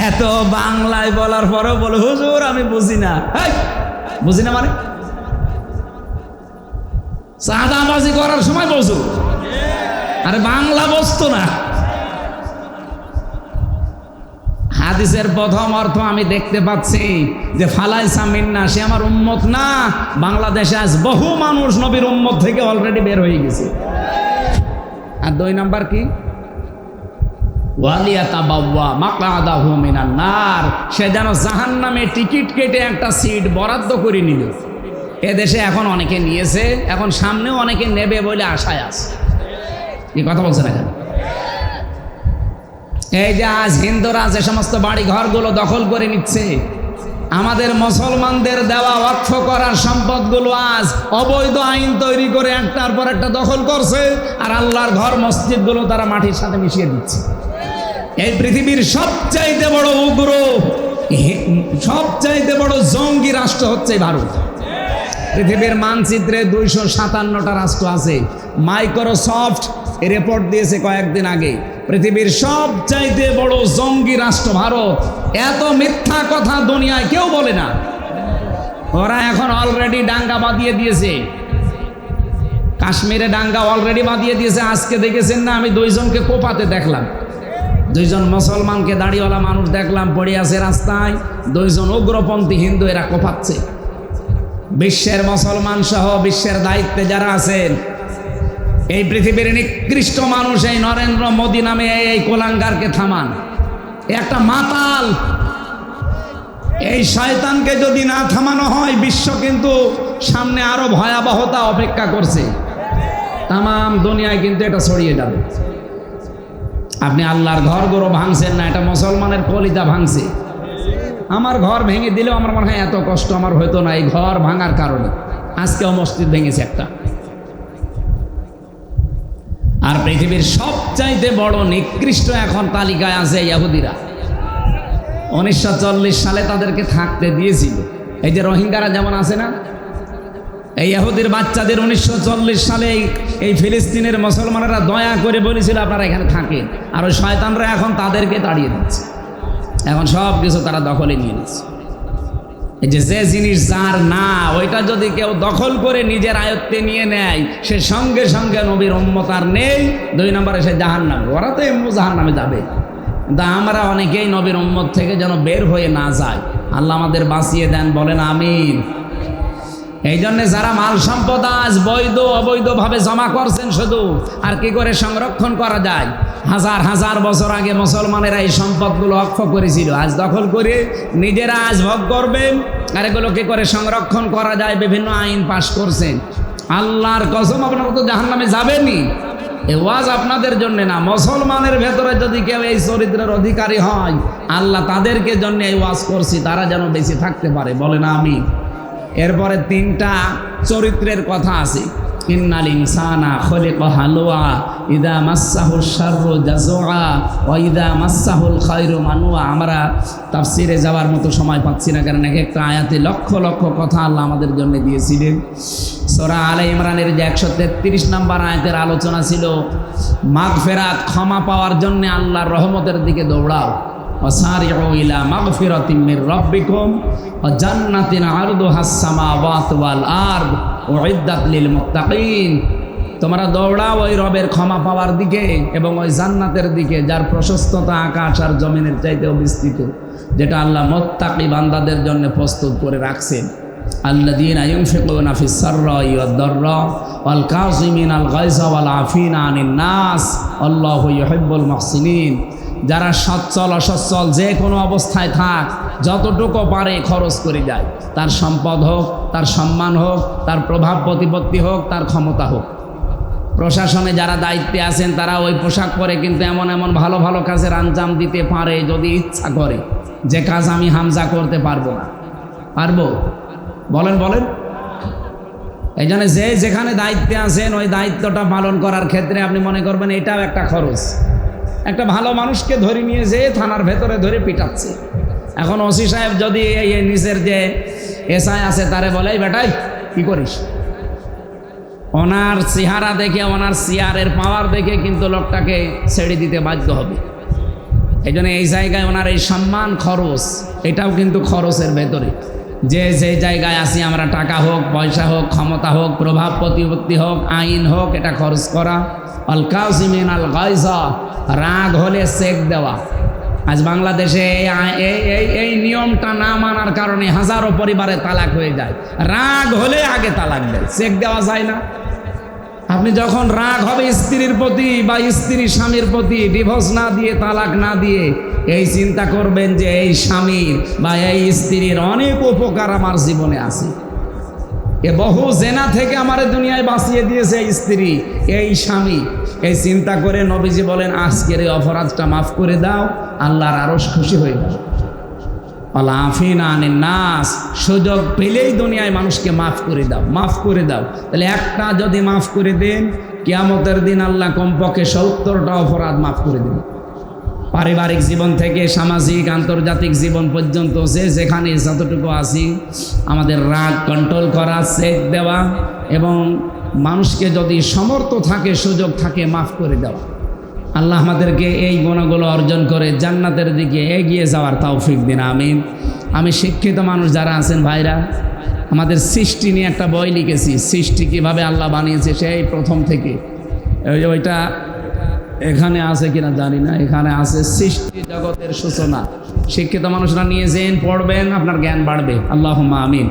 এত বাংলায় বলার পরেও বলে, হুজুর আমি বুঝি না। বুঝি না মানে চাঁদাবাজি করার সময় বলছো, আরে বাংলা বসতো না। হাদিসের প্রথম অর্থ আমি দেখতে পাচ্ছি যে ফালাইসা মিন্না, সে আমার উম্মত না। বাংলাদেশে আজ বহু মানুষ নবীর উম্মত থেকে অলরেডি বের হয়ে গেছে। আর 2 নাম্বার কি? ওয়ালিয়াতাবাওয়া মাকআদাহু মিনান নার, সে যেন জাহান্নামে টিকিট কেটে একটা সিট বরাদ্দ করে নিল। এদেশে এখন অনেকে নিয়েছে, এখন সামনেও অনেকে নেবে বলে আশায় আছে। কি কথা বলছে না? এই যে আজ হিন্দুরা যে সমস্ত বাড়ি ঘরগুলো দখল করে নিচ্ছে, আমাদের মুসলমানদের দেওয়া ওয়াকফ করার সম্পদগুলো আজ অবৈধ আইন তৈরি করে একটার পর একটা দখল করছে, আর আল্লাহর ঘর মসজিদগুলো তারা মাটির সাথে মিশিয়ে দিচ্ছে। এই পৃথিবীর সবচাইতে বড় উগ্র, সবচাইতে বড় জঙ্গি রাষ্ট্র হচ্ছে ভারত। পৃথিবীর মানচিত্রে 257টা রাষ্ট্র আছে। মাইক্রোসফট রিপোর্ট দিয়েছে কয়েকদিন আগে, পৃথিবীর সবচাইতে বড় জঙ্গি রাষ্ট্র ভারত। এত মিথ্যা কথা দুনিয়ায় কেউ বলে না। ওরা এখন অলরেডি ডাঙ্গা বাঁধিয়ে দিয়েছে, কাশ্মীরে ডাঙ্গা অলরেডি বাঁধিয়ে দিয়েছে। আজকে দেখেছেন না, আমি 2 জনকে কোপাতে দেখলাম, 2 জন মুসলমানকে, দাড়িওয়ালা মানুষ দেখলাম পড়ে আছে রাস্তায়। 2 জন উগ্রপন্থী হিন্দু, এরা কোপাচ্ছে। বিশ্বের মুসলমান সহ বিশ্বের দায়িত্বে যারা আছেন, এই পৃথিবীর নিকৃষ্ট মানুষ এই নরেন্দ্র মোদী নামে এই কোলাঙ্গারকে থামান। একটা মাতাল, এই শয়তানকে যদি না থামানো হয়, বিশ্ব কিন্তু সামনে আরো ভয়াবহতা অপেক্ষা করছে। তাম দুনিয়ায় কিন্তু এটা ছড়িয়ে যাবে। আপনি আল্লাহর ঘরগুলো ভাঙছেন না, এটা মুসলমানের কলিজা ভাঙছে। আমার ঘর ভেঙে দিলেও আমার মনে হয় এত কষ্ট আমার হইতো না, এই ঘর ভাঙার কারণে। আজকেও মসজিদ ভেঙেছে একটা। আর পৃথিবীর সবচাইতে বড় নিকৃষ্ট এখন তালিকায় আছে ইহুদিরা। 1940 সালে তাদেরকে থাকতে দিয়েছিল। এই যে রোহিঙ্গারা যেমন আছে না, এই ইহুদির বাচ্চাদের 1940 সালে এই ফিলিস্তিনের মুসলমানেরা দয়া করে বলেছিল আপনারা এখানে থাকেন, আর ওই শয়তানরা এখন তাদেরকে তাড়িয়ে দিচ্ছে। এখন সব কিছু তারা দখলে নিয়ে নিচ্ছে। এই যে জিনিস যার না, ওইটা যদি কেউ দখল করে নিজের আয়ত্তে নিয়ে নেয়, সে সঙ্গে সঙ্গে নবীর উম্মত আর নেই। 2 নম্বরে সে জাহান্নামে। ওরা তো এমনি জাহান্নামে যাবে, কিন্তু আমরা অনেকেই নবীর উম্মত থেকে যেন বের হয়ে না যায়। আল্লাহ আমাদের বাঁচিয়ে দেন, বলেন আমিন। এই জন্য যারা মাল সম্পদ আজ বৈধ অবৈধভাবে জমা করছেন শুধু, আর কি করে সংরক্ষণ করা যায়, হাজার হাজার বছর আগে মুসলমানেরা এই সম্পদগুলো অক্ষ করেছিল, আজ দখল করে নিজেরা আজ ভোগ করবেন। আর এগুলোকে করে সংরক্ষণ করা যায় বিভিন্ন আইন পাশ করছেন। আল্লাহর কসম, আপনারা তো জাহান্নামে যাবেনই। এই ওয়াজ আপনাদের জন্য না, মুসলমানের ভেতরে যদি কেউ এই চরিত্রের অধিকারী হয়, আল্লাহ তাদেরকে জন্য এই ওয়াজ করছি, তারা যেন বেঁচে থাকতে পারে। বলে না আমি। এরপরে 3টা চরিত্রের কথা আছে। ইন্নাল ইনসানা খুলিকা হালুয়া ইদা মাসসাহুশ শাররু জাজুআ ওয়া ইদা মাসসাহুল খায়রু মানুয়া। আমরা তাফসিরে যাওয়ার মতো সময় পাচ্ছি না, কারণ এক একটা আয়াতে লক্ষ লক্ষ কথা আল্লাহ আমাদের জন্য দিয়েছিলেন। সূরা আলে ইমরানের যে 133 নম্বর আয়াতের আলোচনা ছিল মাগফিরাত, ক্ষমা পাওয়ার জন্য আল্লাহর রহমতের দিকে দৌড়াও। ওয়াসারিউ ইলা মাগফিরাতিম মির রাব্বিকুম ওয়া জান্নাতিন আরদুহাস সামাওয়াতু ওয়াল আরদ উইদ্দাত লিল মুত্তাকিন। তোমরা দৌড়াও ওই রবের ক্ষমা পাওয়ার দিকে এবং ওই জান্নাতের দিকে, যার প্রশস্ততা আকাশ আর জমিনের চাইতেও বিস্তৃত, যেটা আল্লাহ মুত্তাকি বান্দাদের জন্য প্রস্তুত করে রাখছেন। আল্লাযীনা ইউনফিকুনা ফিস সাররাই ওয়াদ দাররা ওয়াল কাযিমিনাল গায়যা ওয়াল আফিনা আনিন নাস আল্লাহু ইউহিব্বুল মুহসিনিন। যারা সচ্ছল অসচ্ছল যে কোনো অবস্থায় থাক, যতটুকু পারে খরচ করে যায়, তার সম্পদ হোক, তার সম্মান হোক, তার প্রভাব প্রতিপত্তি হোক, তার ক্ষমতা হোক। প্রশাসনে যারা দায়িত্বে আছেন তারা ওই পোশাক পরে কিন্তু এমন এমন ভালো ভালো কাজের আঞ্জাম দিতে পারে যদি ইচ্ছা করে, যে কাজ আমি হামজা করতে পারবো না। পারবো? বলেন বলেন। এই জন্য যে যেখানে দায়িত্বে আছেন ওই দায়িত্বটা পালন করার ক্ষেত্রে আপনি মনে করবেন এটাও একটা খরচ। একটা ভালো মানুষকে ধরে নিয়ে যেয়ে থানার ভেতরে ধরে পিটাচ্ছে। এখন ওসি সাহেব যদি এই নিচের যে এসআই আছে তারে বলে, এই বেটাই কি করিস, ওনার চেহারা দেখে, ওনার চেয়ারের পাওয়ার দেখে কিন্তু লোকটাকে ছেড়ে দিতে বাধ্য হবে। এই জন্য এই জায়গায় ওনার এই সম্মান খরচ, এটাও কিন্তু খরচের ভেতরে। যে যে জায়গায় আসি আমরা, টাকা হোক, পয়সা হোক, ক্ষমতা হোক, প্রভাব প্রতিপত্তি হোক, আইন হোক, এটা খরচ করা। আল কাযিমিনাল গায়যা, রাগ হলে চেক দেওয়া। আজ বাংলাদেশে এই নিয়মটা না মানার কারণে হাজারো পরিবারে তালাক হয়ে যায়। রাগ হলে আগে তালাক দেয়, চেক দেওয়া যায় না। আপনি যখন রাগ হবে স্ত্রীর প্রতি বা স্ত্রী স্বামীর প্রতি, ডিভোর্স না দিয়ে, তালাক না দিয়ে, এই চিন্তা করবেন যে এই স্বামীর বা এই স্ত্রীর অনেক উপকার আমার জীবনে আছে। এ বহু জেনা থেকে আমার দুনিয়ায় বাঁচিয়ে দিয়েছে এই স্ত্রী, এই স্বামী। এই চিন্তা করে নবীজি বলেন, আজকের এই অপরাধটা মাফ করে দাও, আল্লাহর আরশ খুশি হয়ে যাবে। আল্লাহ আফিনা আনিন নাস, সুযোগ পেলেই দুনিয়ায় মানুষকে মাফ করে দাও, মাফ করে দাও। তাহলে একটা যদি মাফ করে দেন, কিয়ামতের দিন আল্লাহ কমপক্ষে 70টা অপরাধ মাফ করে দেন। পারিবারিক জীবন থেকে সামাজিক আন্তর্জাতিক জীবন পর্যন্ত যে যেখানে যতটুকু আছি, আমাদের রাগ কন্ট্রোল করা, চেক দেওয়া এবং মানুষকে যদি সমর্থ থাকে, সুযোগ থাকে, মাফ করে দেওয়া। আল্লাহ আমাদেরকে এই গুণগুলো অর্জন করে জান্নাতের দিকে এগিয়ে যাওয়ার তৌফিক দিন, আমিন। আমি শিক্ষিত মানুষ যারা আছেন ভাইরা, আমাদের সৃষ্টি নিয়ে একটা বই লিখেছি, সৃষ্টি কীভাবে আল্লাহ বানিয়েছে সেই প্রথম থেকে। ওইটা এখানে আছে কিনা জানি না, এখানে আছে সৃষ্টি জগতের সূচনা। শিক্ষিত মানুষরা নিয়ে যেন পড়বেন, আপনার জ্ঞান বাড়বে। আল্লাহুম্মা আমিন।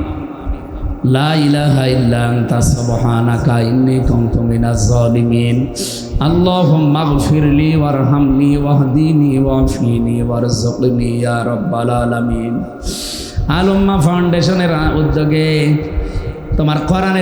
লা ইলাহা ইল্লা আনতা সুবহানাকা ইন্নী কুনতু মিনাজ জালিমিন। আল্লাহুম্মা গফিরলি ওয়ারহামনি ওয়াহদিনি ওয়াফিনি ওয়ারযুকনি ইয়া রাব্বাল আলামিন। আল উম্মাহ ফাউন্ডেশনের উদ্যোগে তোমার কোরআনের